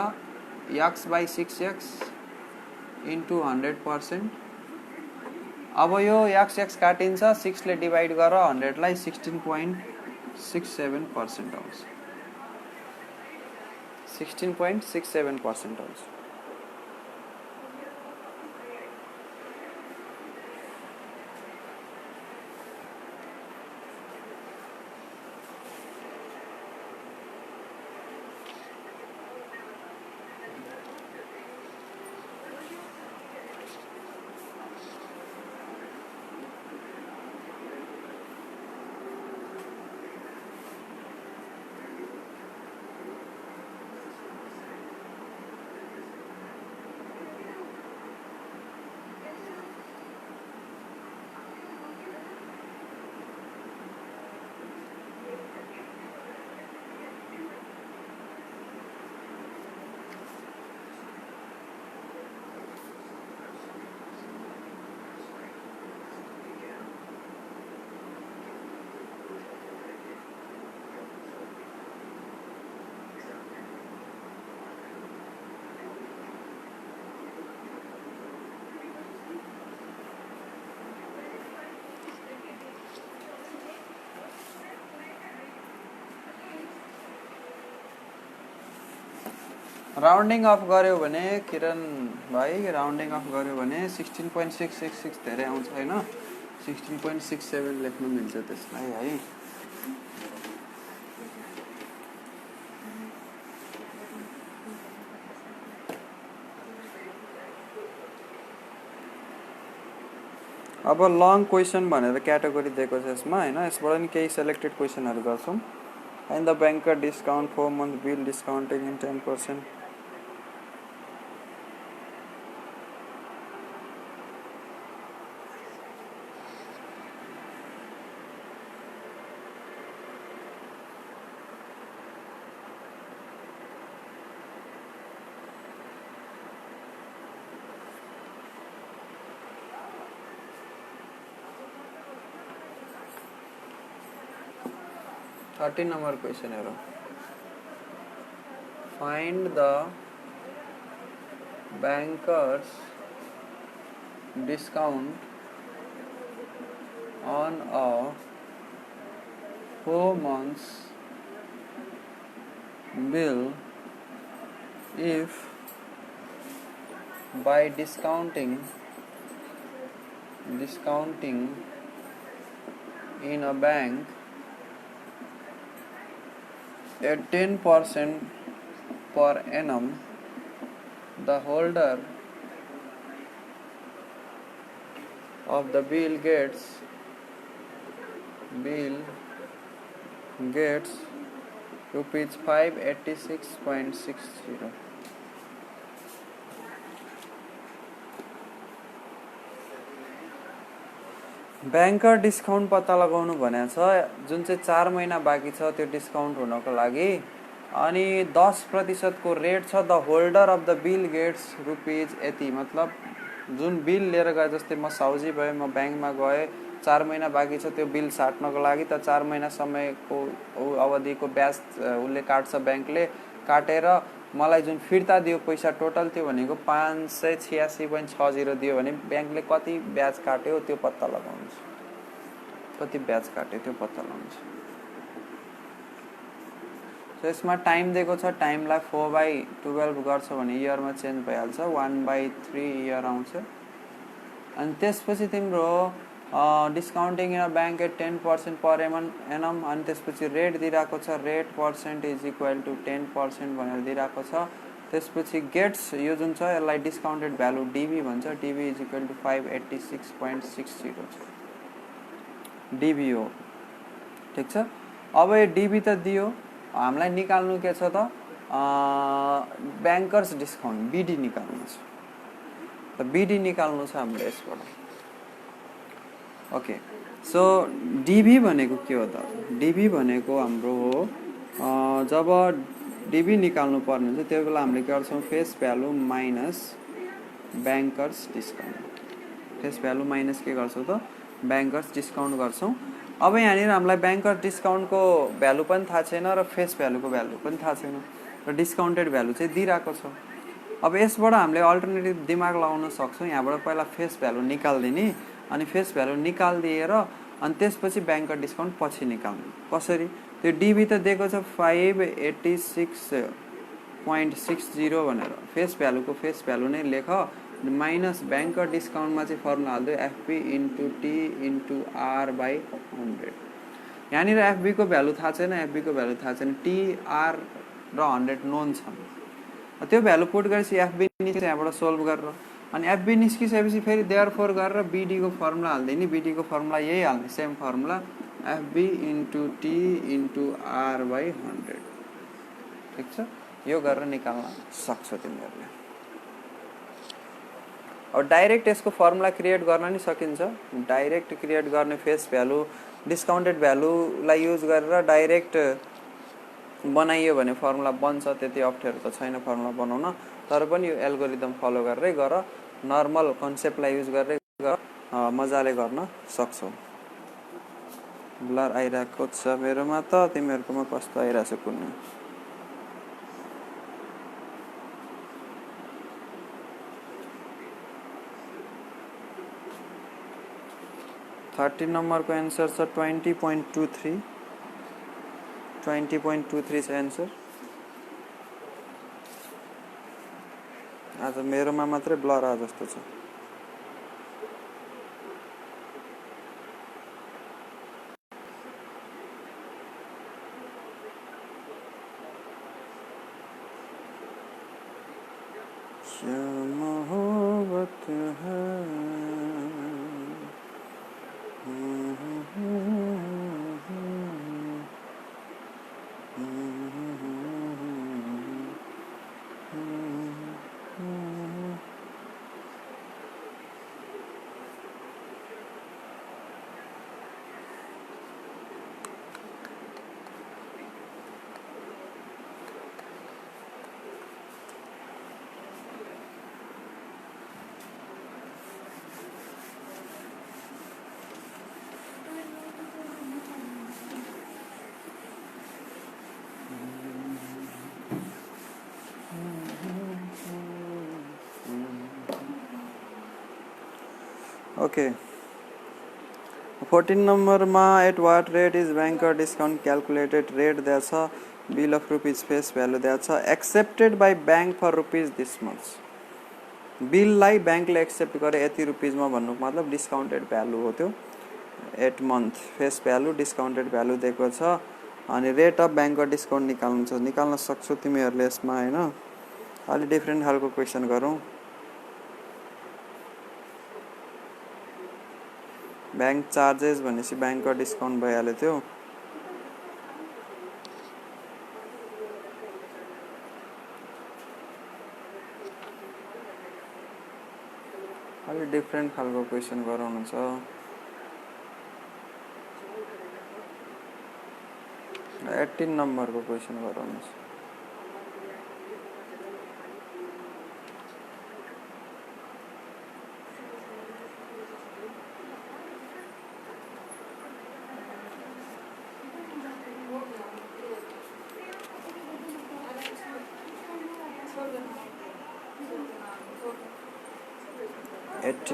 Speaker 1: x बाई 6x इन्टु 100%। अब यो x काटिन्छ, 6 ले डिभाइड गर 100 लाई 16.67% आउँछ। 16.67% आउँछ। राउन्डिङ अफ गर्यो भने किरण भाइ राउन्डिङ अफ गर्यो भने 16.666 धेरै आउँछ हैन 16.67 लेख्नु मिल्छ त्यसलाई है अब लङ क्वेसन भनेर क्याटेगोरी दिएको छ यसमा हैन यसबाट नि केही सेलेक्टेड क्वेसनहरु गर्छौं and the banker discount 4 month bill discounting in 10%. Thirteen number question here. Find the banker's discount on a 4 months bill if by discounting in a bank at 10% per annum, the holder of the bill gets rupees 586.60. Banker discount पत्ता लगाउनु भनेको छ जुन चाहिँ 4 महिना बाँकी छ त्यो डिस्काउन्ट हुनको लागि अनि 10% को रेट छ the holder of the Bill Gates rupees यति मतलब जुन बिल लिएर गए जस्तै म साउजी भए म बैंकमा गए 4 महिना बाँकी छ त्यो बिल साट्नको लागि त 4 महिना समयको अवधिको ब्याज उले काट्छ बैंकले काटेर मलाई जुन फिर्ता दियो पैसा टोटल त्यो भनेको 586.60 दियो भने बैंकले कति ब्याज काट्यो त्यो पत्ता लगाउनु छ कति ब्याज काट्यो त्यो पत्ता लगाउनु छ सो यसमा टाइम दिएको छ टाइमलाई 4/12 गर्छ भने इयरमा चेन्ज भइहाल्छ 1/3 इयर आउँछ अनि त्यसपछि तिम्रो discounting in uh bank at 10% per annum अनि त्यसपछि रेट दिइराको छ रेट % इज इक्वल टु 10% भनेर दिइराको छ त्यसपछि गेट्स यो जुन छ यसलाई डिस्काउन्टेड भ्यालु डीबी भन्छ डीबी इज इक्वल टु 586.60 छ डीबी हो ठीक छ अब यो डीबी त दियो हामीलाई निकाल्नु के छ त बैंकर्स डिस्काउन्ट बीडी निकाल्नु छ त बीडी निकाल्नु छ हामीले यसबाट ओके सो डीबी भनेको के हो त डीबी भनेको हाम्रो हो जब डीबी निकाल्नु पर्ने हुन्छ त्यो बेला हामीले के गर्छौं face value minus bankers discount face value minus के गर्छौं त बैंकर्स डिस्काउन्ट गर्छौं अब यहाँनिर हामीलाई बैंकर्स डिस्काउन्टको भ्यालु पनि थाहा छैन र फेस भ्यालुको भ्यालु पनि थाहा छैन र डिस्काउन्टेड भ्यालु चाहिँ दिइराको छ अब यसबाट हामीले अल्टरनेटिभ दिमाग लगाउन सक्छौं यहाँबाट पहिला फेस भ्यालु निकाल्दिने अनि फेस भ्यालु निकाल्दिएर अनि त्यसपछि बैंकर डिस्काउन्ट पछि निकाल्नु कसरी त्यो डीबी त दिएको छ 586.60 भनेर फेस भ्यालुको फेस भ्यालु नै लेख माइनस बैंकर डिस्काउन्टमा चाहिँ फर्मुला हाल्दै FB into T into R by 100 यहाँनिर एफबी को भ्यालु थाहा छैन एफबी को भ्यालु थाहा छैन टी आर र 100 नोन छन् त्यो भ्यालु पुट गरेपछि एफबी निस्किन्छ यहाँबाट सोल्भ गरेर अनि एफबी निस्किसकेपछि फेरि देयरफोर गरेर बीडी को फर्मुला हाल्दिने बीडी को फर्मुला यही हाल्ने same formula FB into T into R by 100 ठीक छ यो गरेर निकाल्न सक्छौ तिमीहरुले अब डाइरेक्ट यसको फर्मुला क्रिएट गर्न नि सकिन्छ डाइरेक्ट क्रिएट गर्ने फेस भ्यालु डिस्काउन्टेड भ्यालुलाई युज गरेर डाइरेक्ट बनाइयो भने फर्मुला बन्छ त्यति अप्ठ्यारो त छैन फर्मुला बनाउन तर पनि यो एल्गोरिदम फलो गरेरै गर नर्मल कन्सेप्टलाई युज गरेरै गर मजाले गर्न सक्छौ ब्लर आइराको छ मेरोमा त तिमीहरुकोमा कस्तो आइराछ कुन 13 नंबर को आंसर छ 20.23 20.23 छ आंसर आज मेरोमा मात्रै ब्लर आ जस्तो छ। क्या मोहब्बत है। Okay. 14 number ma at what rate is banker discount calculated? Rate that's a bill of rupees face value that's a accepted by bank for rupees this month. Bill लाई बैंकले एक्सेप्ट गरे यति रुपीज मा भन्नु मतलब डिस्काउन्टेड भ्यालु हो त्यो 8 month face value discounted value दिएको छ अनि रेट अफ बैंकर डिस्काउन्ट निकाल्नु छ निकाल्न सक्छौ तिमीहरुले यसमा हैन अलि डिफरेन्ट खालको क्वेशन गरौँ बैंक चार्जेस भनेसी बैंकर डिस्काउन्ट भइहाल्यो त्यो अलि डिफरेन्ट खालको क्वेशन गराउनु छ 18 नम्बरको क्वेशन गराउनु छ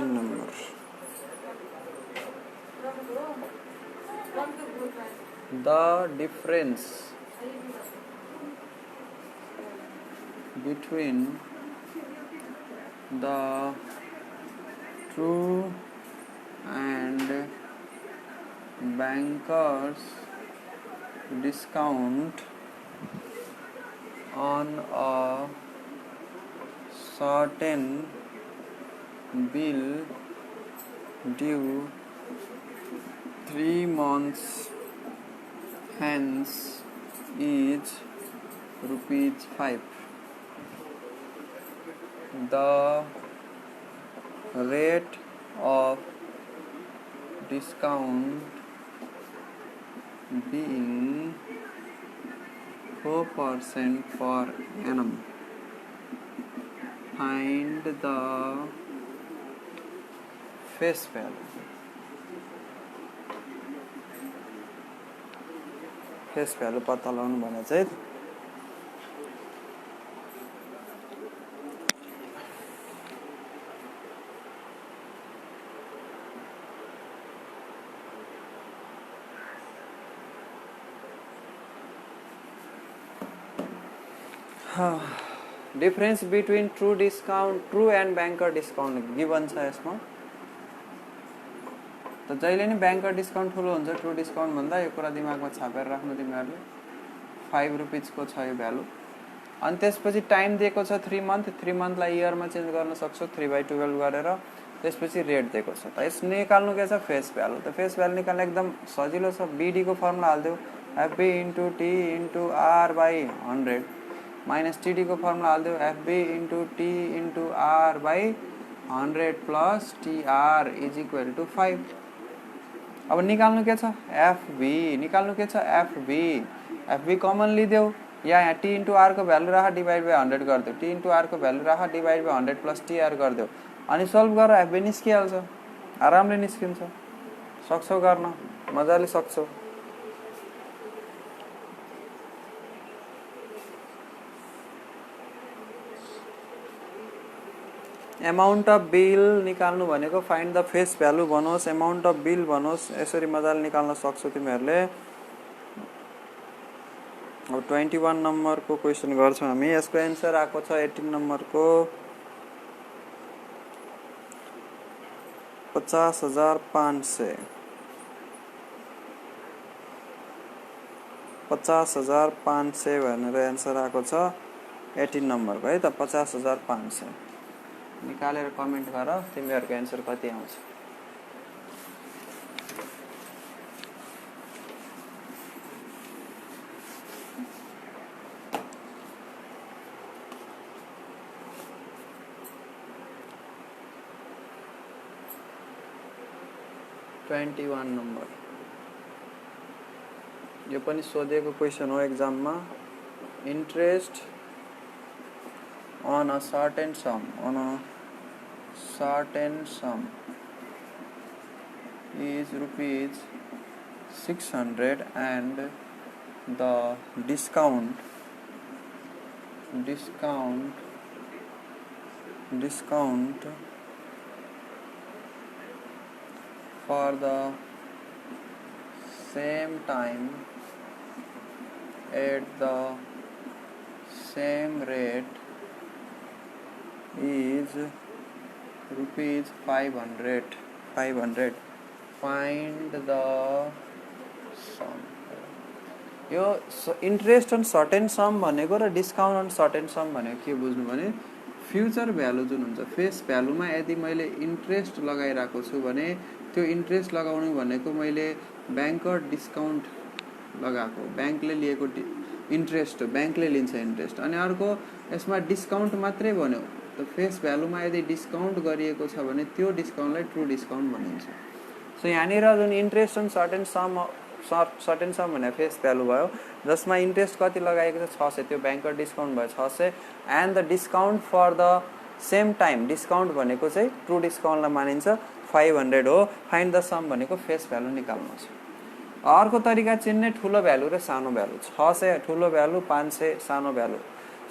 Speaker 1: number the difference between the true and bankers discount on a certain bill due 3 months hence is rupees 5. The rate of discount being 4% per annum. Find the face value. Face value पत्ता लगाउनु भने चाहिँ difference between true and banker discount given छ यसमा त जहिले नि banker discount ठुलो हुन्छ ट्रू डिस्काउन्ट भन्दा यो कुरा दिमागमा छापेर राख्नु तिमीहरुले 5 रुपीज को छ यो भ्यालु अनि त्यसपछि टाइम दिएको छ 3 मन्थ लाई इयर मा चेन्ज गर्न सक्छौ 3/12 गरेर त्यसपछि रेट दिएको छ त यस निकाल्नु के छ फेस भ्यालु त फेस भ्यालु निकाल्न एकदम सजिलो छ बीडी को फर्मुला हाल्दियौ FB * T * R/100 minus TD को फर्मुला हाल्दियौ FB * T * R/100 plus TR = 5 अब निकाल्नु के छ FB निकाल्नु के छ FB कमन लिदेऊ यहाँ T * R को भ्यालु राख डिवाइड बाइ 100 गर्दियौ T * R को भ्यालु राख डिवाइड बाइ 100 प्लस TR गर्दियौ अनि सल्भ गर FB निस्किहाल्छ आरामले निस्किन्छ सक्छौ गर्न मजाले सक्छौ अमाउन्ट अफ बिल निकाल्नु भनेको फाइन्ड द फेस भ्यालु भनोस् अमाउन्ट अफ बिल भनोस् यसरी मजाले निकाल्न सक्छौ तिमीहरुले अब 21 नम्बरको क्वेशन गर्छौं हामी यसको आन्सर आको छ 18 नम्बरको 50,500 50,500 भनेर एन्सर आएको छ 18 नम्बरको है त 50,500 निकालेर कमेन्ट गर तिमीहरुको एन्सर कति आउँछ। नम्बर यो पनि सोधेको क्वेशन हो एक्जाममा। Interest on a certain sum is rupees 600 and the discount for the same time at the same rate is rupees 500. Find the sum. यो इन्ट्रेस्ट अन सर्टेन सम भनेको र डिस्काउन्ट अन सर्टेन सम भनेको के बुझ्नु भने future value जुन हुन्छ face भ्यालुमा यदि मैले इन्ट्रेस्ट लगाइराको छु भने त्यो इन्ट्रेस्ट लगाउनु भनेको मैले बैंकर डिस्काउन्ट लगाएको बैंकले लिएको इन्ट्रेस्ट बैंकले लिन्छ इन्ट्रेस्ट अनि अर्को यसमा डिस्काउन्ट मात्रै भन्यो त फेस भ्यालुमा यदि डिस्काउन्ट गरिएको छ भने त्यो डिस्काउन्टलाई ट्रु डिस्काउन्ट भनिन्छ। सो यहाँनिर जुन इन्ट्रेस्ट अन सर्टेन सम भने फेस भ्यालु भयो जसमा इन्ट्रेस्ट कति लगाएको छ 600 त्यो बैंकर डिस्काउन्ट भयो 600 and the discount for the same time discount भनेको चाहिँ ट्रु डिस्काउन्टलाई मानिन्छ 500 हो। फाइन्ड द सम भनेको फेस भ्यालु निकाल्नु छ। अर्को तरिका चिन्ने ठुलो भ्यालु र सानो भ्यालु 600 ठुलो भ्यालु 500 सानो भ्यालु।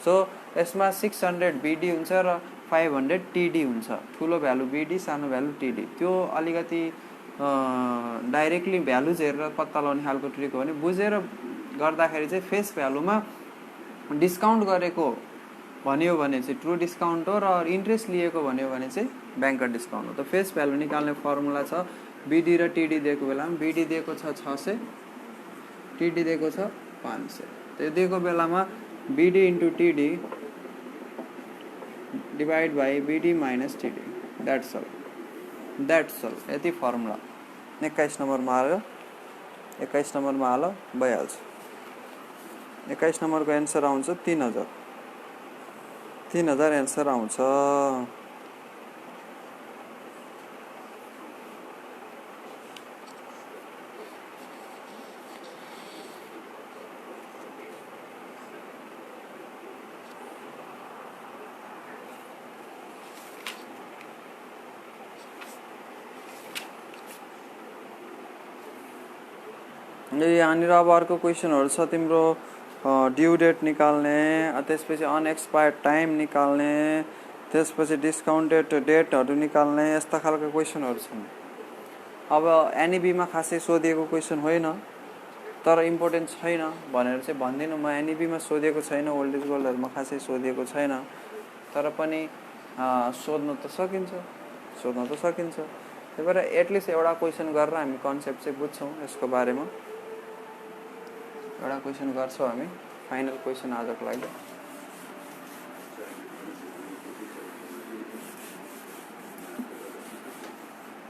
Speaker 1: सो यसमा 600 बीडी हुन्छ र 500 टीडी हुन्छ। ठुलो भ्यालु बीडी सानो भ्यालु टीडी त्यो अलिकति डाइरेक्टली भ्यालुज हेरेर पत्ता लगाउने खालको ट्रिक हो भने बुझेर गर्दाखेरि चाहिँ फेस भ्यालुमा डिस्काउन्ट गरेको भन्यो भने चाहिँ ट्रु डिस्काउन्ट हो र इन्ट्रेस्ट लिएको भन्यो भने चाहिँ बैंकर डिस्काउन्ट हो। त फेस भ्यालु निकाल्ने फर्मुला छ बीडी र टीडी दिएको बेलामा बीडी दिएको छ 600 टीडी दिएको छ 500 त्यो दिएको बेलामा BD into TD divide by BD minus TD that's all यति फर्मुला 21 नम्बरमा हाल्यो 21 नम्बरमा हाल भइहाल्छ। 21 नम्बरको एन्सर आउँछ 3000 एन्सर आउँछ। यहाँनिर अब अर्को क्वेसनहरु छ तिम्रो ड्यू डेट निकाल्ने त्यसपछि अनएक्सपायर्ड टाइम निकाल्ने त्यसपछि डिस्काउन्टेड डेटहरु निकाल्ने यस्ता खालका क्वेसनहरु छन्। अब एनईबी मा खासै सोधिएको क्वेसन होइन तर इम्पोर्टेन्ट छैन भनेर चाहिँ भन्दिनु म एनईबी मा सोधिएको छैन ओल्ड इज गोल्डहरुमा खासै सोधिएको छैन तर पनि सोध्न त सकिन्छ त्यही भएर एटलिस्ट एउटा क्वेसन गरेर हामी कन्सेप्ट चाहिँ बुझ्छौं यसको बारेमा एउटा क्वेसन गर्छौं हामी फाइनल क्वेसन आजको लागि।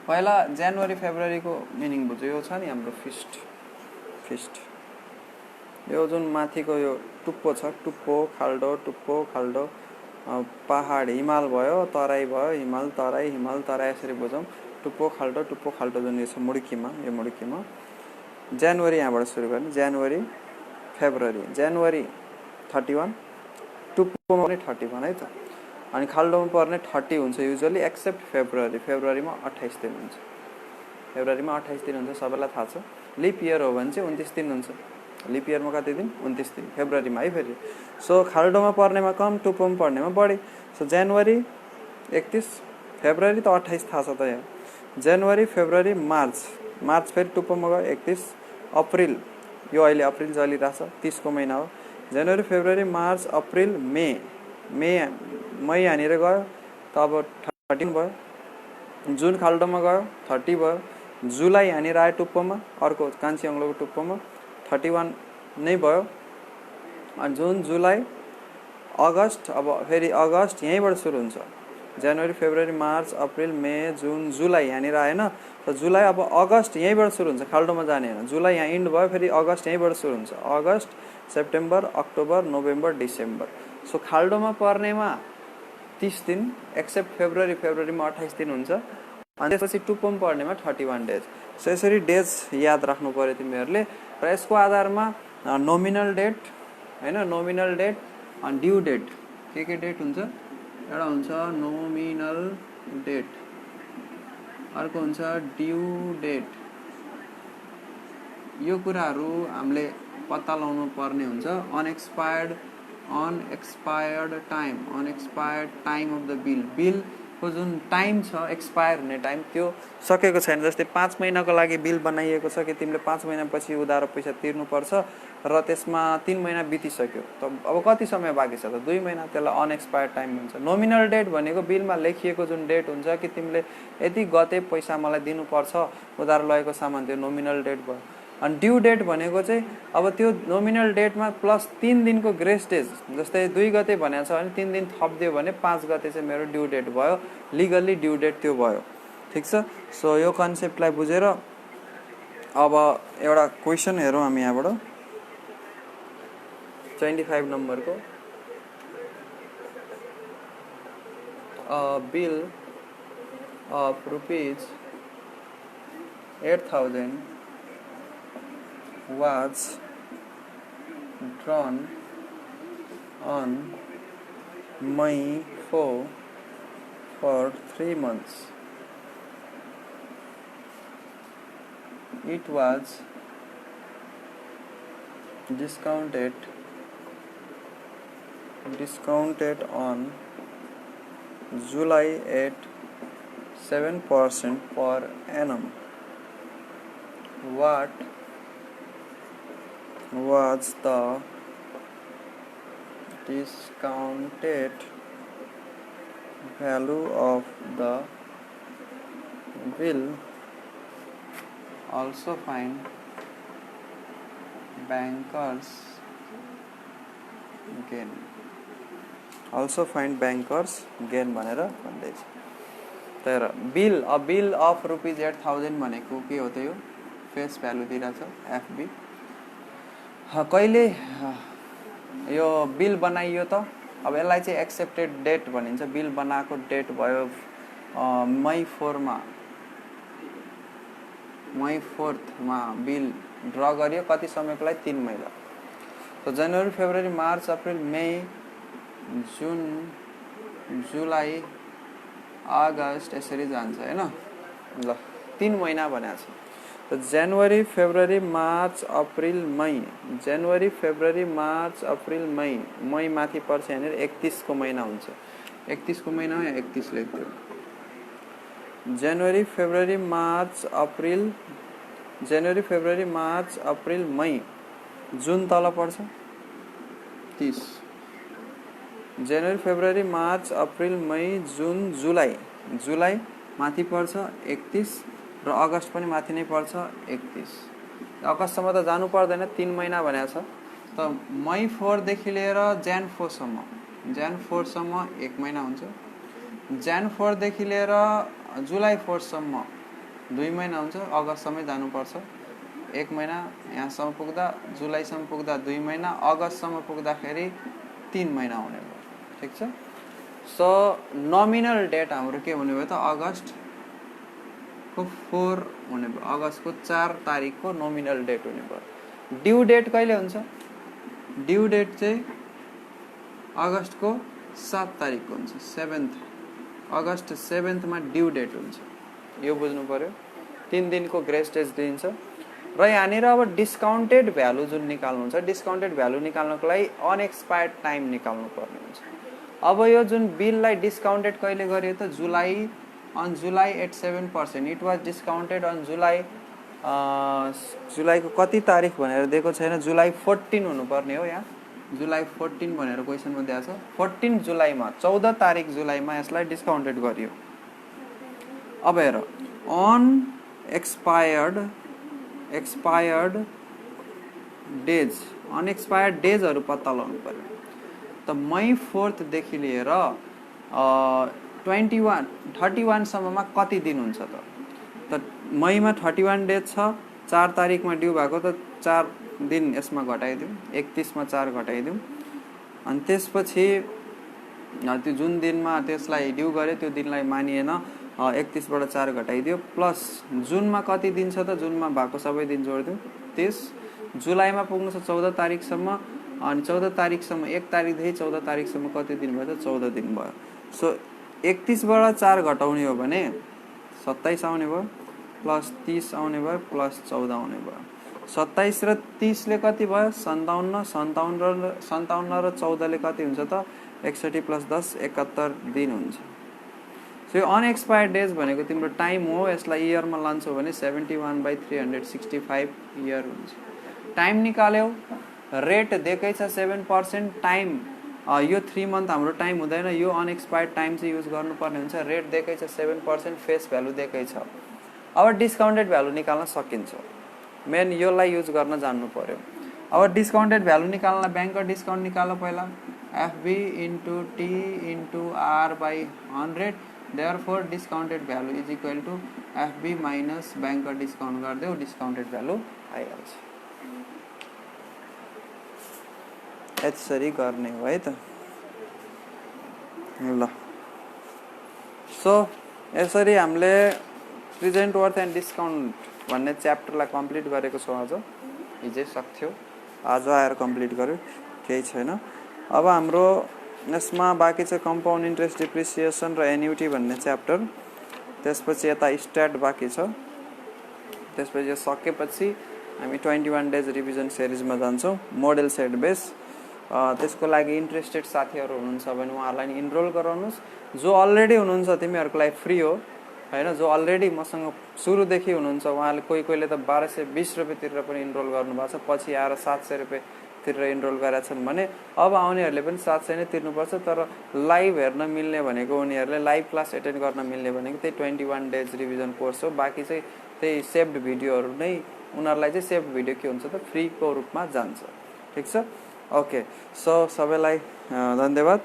Speaker 1: पहिला जनवरी फेब्रुअरी को मिनिङ बुझ्यो यो छ नि हाम्रो फिस्ट यो जुन माथिको यो टुप्पो छ टुप्पो खाल्डो पहाड हिमाल भयो तराई भयो हिमाल तराई यसरी बुझौं टुप्पो खाल्डो जुन छ मुडकीमा यो मुडकीमा जनवरी यहाँबाट सुरु गर्ने जनवरी फेब्रुअरी जनवरी 31 टुप्पोमा पनि 31 है त अनि खाल्डोमा पर्ने 30 हुन्छ युजुअली एक्सेप्ट फेब्रुअरीमा 28 दिन हुन्छ सबैलाई थाहा छ। लिप इयर हो भने चाहिँ 29 दिन हुन्छ लिप इयरमा कति दिन 29 दिन फेब्रुअरीमा है फेरि। सो खाल्डोमा पर्नेमा कम टुप्पोमा पर्नेमा बढी। सो जनवरी 31 फेब्रुअरी त 28 थाहा छ त यहाँ जनवरी फेब्रुअरी मार्च फेरि टुप्पोमा गयो 31 अप्रिल यो अहिले अप्रिल चलिरहेछ 30 को महिना हो जनवरी फेब्रुअरी मार्च अप्रिल मई यहाँनिर गयो त अब 13 भयो जुन खाल्डोमा गयो 30 भयो, जुलाई यहाँनिर आयो टुप्पोमा, अर्को कान्छी अङ्ग्लोको टुप्पोमा 31 नै भयो। अनि जुन जुलाई अगस्त, अब फेरि अगस्त यहीँबाट सुरु हुन्छ, जनवरी फेब्रुअरी मार्च अप्रिल मे जुन जुलाई यहाँनिर आएन, त जुलाई अब अगस्त यहीँबाट सुरु हुन्छ, खाल्डोमा जाने होइन। जुलाई यहाँ इन्ड भयो, फेरि अगस्त यहीँबाट सुरु हुन्छ, अगस्त September October November December. So खाल्डोमा पर्नेमा 30 दिन, एक्सेप्ट फेब्रुअरी, फेब्रुअरीमा 28 दिन हुन्छ। अनि त्यसपछि टुप्पोमा पर्नेमा 31 डेज। सो यसरी डेज याद राख्नु पऱ्यो तिमीहरूले। र यसको आधारमा नोमिनल डेट होइन, नोमिनल डेट अनि ड्यू डेट, के डेट हुन्छ, एउटा हुन्छ नोमिनल डेट, अर्को हुन्छ ड्यू डेट। यो कुराहरू हामीले पत्ता लगाउनु पर्ने हुन्छ। Unexpired time of the bill, बिलको जुन टाइम छ एक्सपायर हुने टाइम त्यो सकेको छैन। जस्तै 5 महिनाको लागि बिल बनाइएको छ कि तिमीले 5 महिनापछि उधारो पैसा तिर्नुपर्छ र त्यसमा 3 महिना बितिसक्यो, त अब कति समय बाँकी छ त 2 महिना, त्यसलाई अनएक्सपायर्ड टाइम भन्छ। नोमिनल डेट भनेको बिलमा लेखिएको जुन डेट हुन्छ कि तिमीले यति गते पैसा मलाई दिनुपर्छ उधार लगेको सामान, त्यो नोमिनल डेट भयो। अनि ड्यू डेट भनेको चाहिँ अब त्यो नोमिनल डेटमा प्लस 3 दिनको ग्रेस डेज, जस्तै 2 गते भनेको छ भने 3 दिन थपिदियो भने 5 गते चाहिँ मेरो ड्यू डेट भयो, लिगल्ली ड्यू डेट त्यो भयो। ठिक छ। सो यो कन्सेप्टलाई बुझेर अब एउटा क्वेसन हेरौँ हामी यहाँबाट 25 नम्बरको। Bill of rupees 8,000 was drawn on May 4 for 3 months. It was discounted on July at 7% per annum. What was the discounted value of the bill? Also find bankers gain. Also find bankers gain भनेर भन्दैछ। तर bill of rupees 8,000 भनेको के हो त? यो face value दिइरहेको छ एफबी। कहिले यो बिल बनाइयो त? अब यसलाई चाहिँ एक्सेप्टेड डेट भनिन्छ। बिल बनाएको डेट भयो मई 4 मा बिल ड्र गरियो, कति समयको लागि? 3 महिना। तो जनवरी फेब्रुअरी मार्च अप्रिल मे जुन जुलाई अगस्त यसरी जान्छ हैन। ल 3 महिना भनेको छ। तो जनवरी फेब्रुअरी मार्च अप्रिल मई, जनवरी फेब्रुअरी मार्च अप्रिल मई, मई माथि पर्छ यहाँनिर 31 को महिना हुन्छ। 31 को महिना या 31 लेख्दियो। जनवरी फेब्रुअरी मार्च अप्रिल मई, जुन तल पर्छ 30। जनवरी फेब्रुअरी मार्च अप्रिल मई जुन जुलाई, जुलाई माथि पर्छ 31 र अगस्त पनि माथि नै पर्छ 31। अगस्तसम्म त जानु पर्दैन, 3 महिना भनेको छ। त मई 4 देखि लिएर जन 4 सम्म, जन 4 सम्म 1 महिना हुन्छ। जन 4 देखि लिएर जुलाई 4 सम्म 2 महिना हुन्छ। अगस्तसम्मै जानुपर्छ 1 महिना, यहाँसम्म पुग्दा जुलाईसम्म पुग्दा 2 महिना, अगस्तसम्म पुग्दाखेरि 3 महिना हुने भयो। ठीक छ। सो नोमिनल डेट हाम्रो के हुने भयो त? अगस्त को 4 हुने भयो, अगस्त को 4 तारिक को नोमिनल डेट हुने भयो। ड्यू डेट कहिले हुन्छ? ड्यू डेट चाहिँ अगस्त को 7 तारिक को हुन्छ, 7th अगस्त 7th मा ड्यू डेट हुन्छ। यो बुझ्नु पर्यो। 3 दिनको ग्रेस डेज दिन्छ। र यहाँनिर अब डिस्काउन्टेड भ्यालु जुन निकाल्नु हुन्छ, डिस्काउन्टेड भ्यालु निकाल्नको लागि अनएक्सपायर्ड टाइम निकाल्नु पर्ने हुन्छ। अब यो जुन बिललाई डिस्काउन्टेड कहिले गरियो त? जुलाई, on July at 7%. It was discounted on July, जुलाईको कति तारिक भनेर दिएको छैन, जुलाई 14 हुनुपर्ने हो। यहाँ जुलाई 14 भनेर क्वेसनमा दिएको छ। 14 जुलाईमा, 14 तारिक जुलाईमा यसलाई डिस्काउन्टेड गरियो। अब हेर अन एक्सपायर्ड डेज अनएक्सपायर्ड डेजहरू पत्ता लगाउनु पर्यो। त मई 4 देखि लिएर 31 कति दिन हुन्छ त मईमा 31 डेज छ, 4 तारिकमा ड्यू भएको त 4 दिन यसमा घटाइदिउँ, 31 मा 4 घटाइदिउँ। अनि त्यसपछि त्यो जुन दिनमा त्यसलाई ड्यू गरे त्यो दिनलाई मानिएन, 31 बाट 4 घटाइदियो, प्लस जुनमा कति दिन छ त जुनमा भएको सबै दिन जोडिदिउँ 30। जुलाईमा पुग्नु छ 14 तारिकसम्म, अनि 14 तारिकसम्म 1 तारिकदेखि 14 तारिकसम्म कति दिन भयो त 14 दिन भयो। सो 31 बाट 4 घटाउने हो भने 27 आउने भयो, प्लस 30 आउने भयो, प्लस 14 आउने भयो। 27 र 30 ले कति भयो 57, 57 र 14 ले कति हुन्छ त 61 प्लस 10 71 दिन हुन्छ। सो यो अनएक्सपायर्ड डेज भनेको तिम्रो टाइम हो, यसलाई इयरमा लान्छौ भने 71/365 इयर हुन्छ। टाइम निकाल्यौ, रेट दिएकै छ 7%, टाइम यो 3 मन्थ हाम्रो टाइम हुँदैन, यो अनएक्सपायर्ड टाइम चाहिँ युज गर्नुपर्ने हुन्छ। रेट दिएकै छ 7%, फेस भ्यालु दिएकै छ। अब डिस्काउन्टेड भ्यालु निकाल्न सकिन्छ, मेन योलाई युज गर्न जान्नु पर्यो। अब डिस्काउन्टेड भ्यालु निकाल्न बैंकर डिस्काउन्ट निकाल पहिला, FB into T into R by 100, therefore discounted value is equal to FB minus banker discount गर्दियौ, डिस्काउन्टेड भ्यालु आइहाल्छ। यसरी गर्ने हो है त ल। सो यसरी हामीले प्रेजेन्ट वर्थ एन्ड डिस्काउन्ट भन्ने च्याप्टरलाई कम्प्लिट गरेको छौँ। आज हिजै सक्थ्यो, आज आएर कम्प्लिट गर्यो, केही छैन। अब हाम्रो यसमा बाँकी छ कम्पाउन्ड इन्ट्रेस्ट, डिप्रिसिएसन र एन्युटी भन्ने च्याप्टर। त्यसपछि यता स्ट्याट बाँकी छ। त्यसपछि सकेपछि हामी 21 डेज रिभिजन सिरिजमा जान्छौँ, मोडल सेट बेस। त्यसको लागि इन्ट्रेस्टेड साथीहरू हुनुहुन्छ भने उहाँहरूलाई इनरोल गराउनुहोस्। जो अलरेडी हुनुहुन्छ तिमीहरूको लागि फ्री हो हैन, जो अलरेडी मसँग सुरुदेखि हुनुहुन्छ उहाँले कोहीले त 1220 रुपैयाँ तिरेर पनि इनरोल गर्नुभएको छ, पछि आएर 700 रुपैयाँ तिरेर इनरोल गरेका छन् भने अब आउनेहरूले पनि 700 नै तिर्नुपर्छ। तर लाइभ हेर्न मिल्ने भनेको उनीहरूले लाइभ क्लास एटेन्ड गर्न मिल्ने भनेको त्यही 21 डेज रिभिजन कोर्स हो। बाँकी चाहिँ त्यही सेभ्ड भिडियोहरू नै उनीहरूलाई चाहिँ सेभ्ड भिडियो के हुन्छ त फ्रीको रूपमा जान्छ। ठिक छ, ओके। सो सबैलाई धन्यवाद।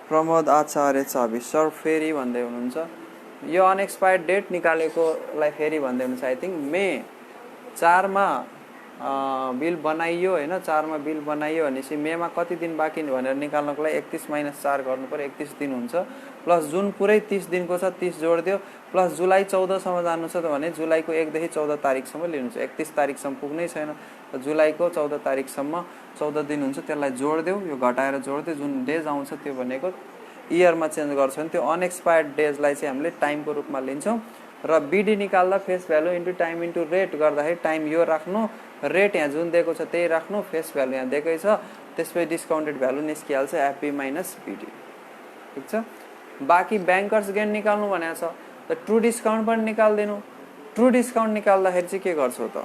Speaker 1: प्रमोद आचार्य चाबी सर फेरि भन्दै हुनुहुन्छ, यो अनएक्सपायर्ड डेट निकालेकोलाई फेरि भन्दै हुनुहुन्छ। आई थिङ्क मे 4 मा बिल बनाइयो हैन, 4 मा बिल बनाइयो भनेपछि मेमा कति दिन बाँकी भनेर निकाल्नको लागि 31 - 4 गर्नु पर्यो, 31 दिन हुन्छ। प्लस जुन पुरै 30 दिनको छ 30 जोडिदियो, प्लस जुलाई 14 सम्म जानु छ भने जुलाईको 1 देखि 14 तारिकसम्म लिनु छ। 31 तारिकसम्म पुग्नै छैन, जुलाईको 14 तारिकसम्म 14 दिन हुन्छ, त्यसलाई जोडिदेऊ, यो घटाएर जोडिदियो, जुन डेज आउँछ त्यो भनेको इयरमा चेन्ज गर्छ भने त्यो अनएक्सपायर्ड डेजलाई चाहिँ हामीले टाइमको रूपमा लिन्छौँ। र बिडी निकाल्दा face value into time into rate गर्दाखेरि टाइम यो राख्नु, रेट यहाँ जुन दिएको छ त्यही राख्नु, फेस भ्यालु यहाँ दिएकै छ, त्यसपछि डिस्काउन्टेड भ्यालु निस्किहाल्छ एफबी माइनस बिडी। ठिक छ। बाँकी ब्याङ्कर्स गेन निकाल्नु भनेको छ त ट्रु डिस्काउन्ट पनि निकाल्दिनु। ट्रु डिस्काउन्ट निकाल्दाखेरि चाहिँ के गर्छौ त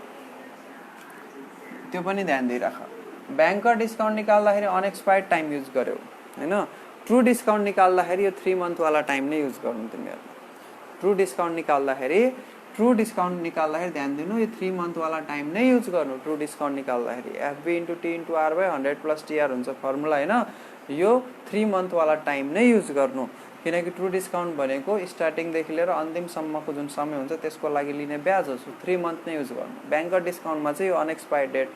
Speaker 1: त्यो पनि ध्यान दिइराख। ब्याङ्कर डिस्काउन्ट निकाल्दाखेरि अनएक्सपायर्ड टाइम युज गर्यौ हैन, ट्रु डिस्काउन्ट निकाल्दाखेरि यो 3 मन्थ वाला टाइम नै युज गर्नु तिमीहरुले। ट्रु डिस्काउन्ट निकाल्दाखेरि ध्यान दिनु, यो 3 मन्थ वाला टाइम नै युज गर्नु। ट्रु डिस्काउन्ट निकाल्दाखेरि FB into T into R by 100 plus TR हुन्छ फर्मुला हैन, यो 3 मन्थ वाला टाइम नै युज गर्नु। किनकि ट्रु डिस्काउन्ट भनेको स्टार्टिङदेखि लिएर अन्तिमसम्मको जुन समय हुन्छ त्यसको लागि लिने ब्याज हो, 3 मन्थ नै युज गर्नु। ब्याङ्कर डिस्काउन्टमा चाहिँ यो अनएक्सपायर्ड डेट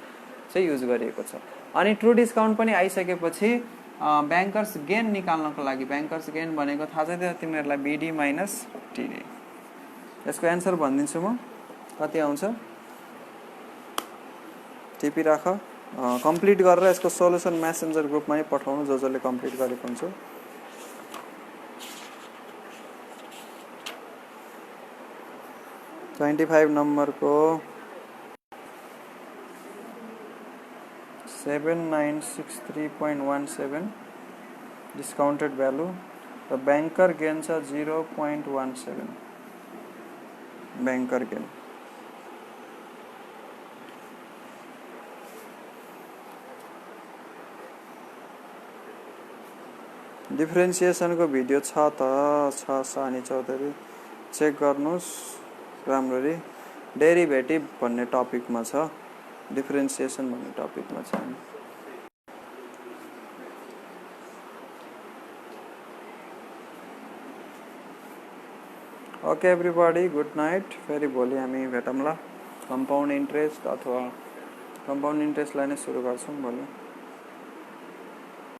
Speaker 1: चाहिँ युज गरिएको छ। अनि ट्रु डिस्काउन्ट पनि आइसकेपछि ब्याङ्कर्स गेन निकाल्नको लागि, ब्याङ्कर्स गेन भनेको थाहा छ तिमीहरूलाई बिडी माइनस टिडी। यसको एन्सर भनिदिन्छु म, कति आउँछ टिपी राख। कम्प्लिट गरेर यसको सोलुसन मेसेन्जर ग्रुपमा नै पठाउनु जसले कम्प्लिट गरेको हुन्छ। $25 नम्बरको 7963.17 डिस्काउन्टेड भ्यालु र ब्याङ्कर गेन छ 0.17 ब्याङ्कर गेन।
Speaker 2: डिफ्रेन्सिएसनको भिडियो छ सानी चौधरी चेक गर्नुस् राम्ररी डेरिभेटिभ भन्ने टपिकमा छ डिफ्रेन्सिएसन भन्ने टपिकमा छ ओके एभ्रीबडी गुड नाइट फेरि भोलि हामी भेटौँला कम्पाउन्ड इन्ट्रेस्ट अथवा कम्पाउन्ड इन्ट्रेस्टलाई नै सुरु गर्छौँ भोलि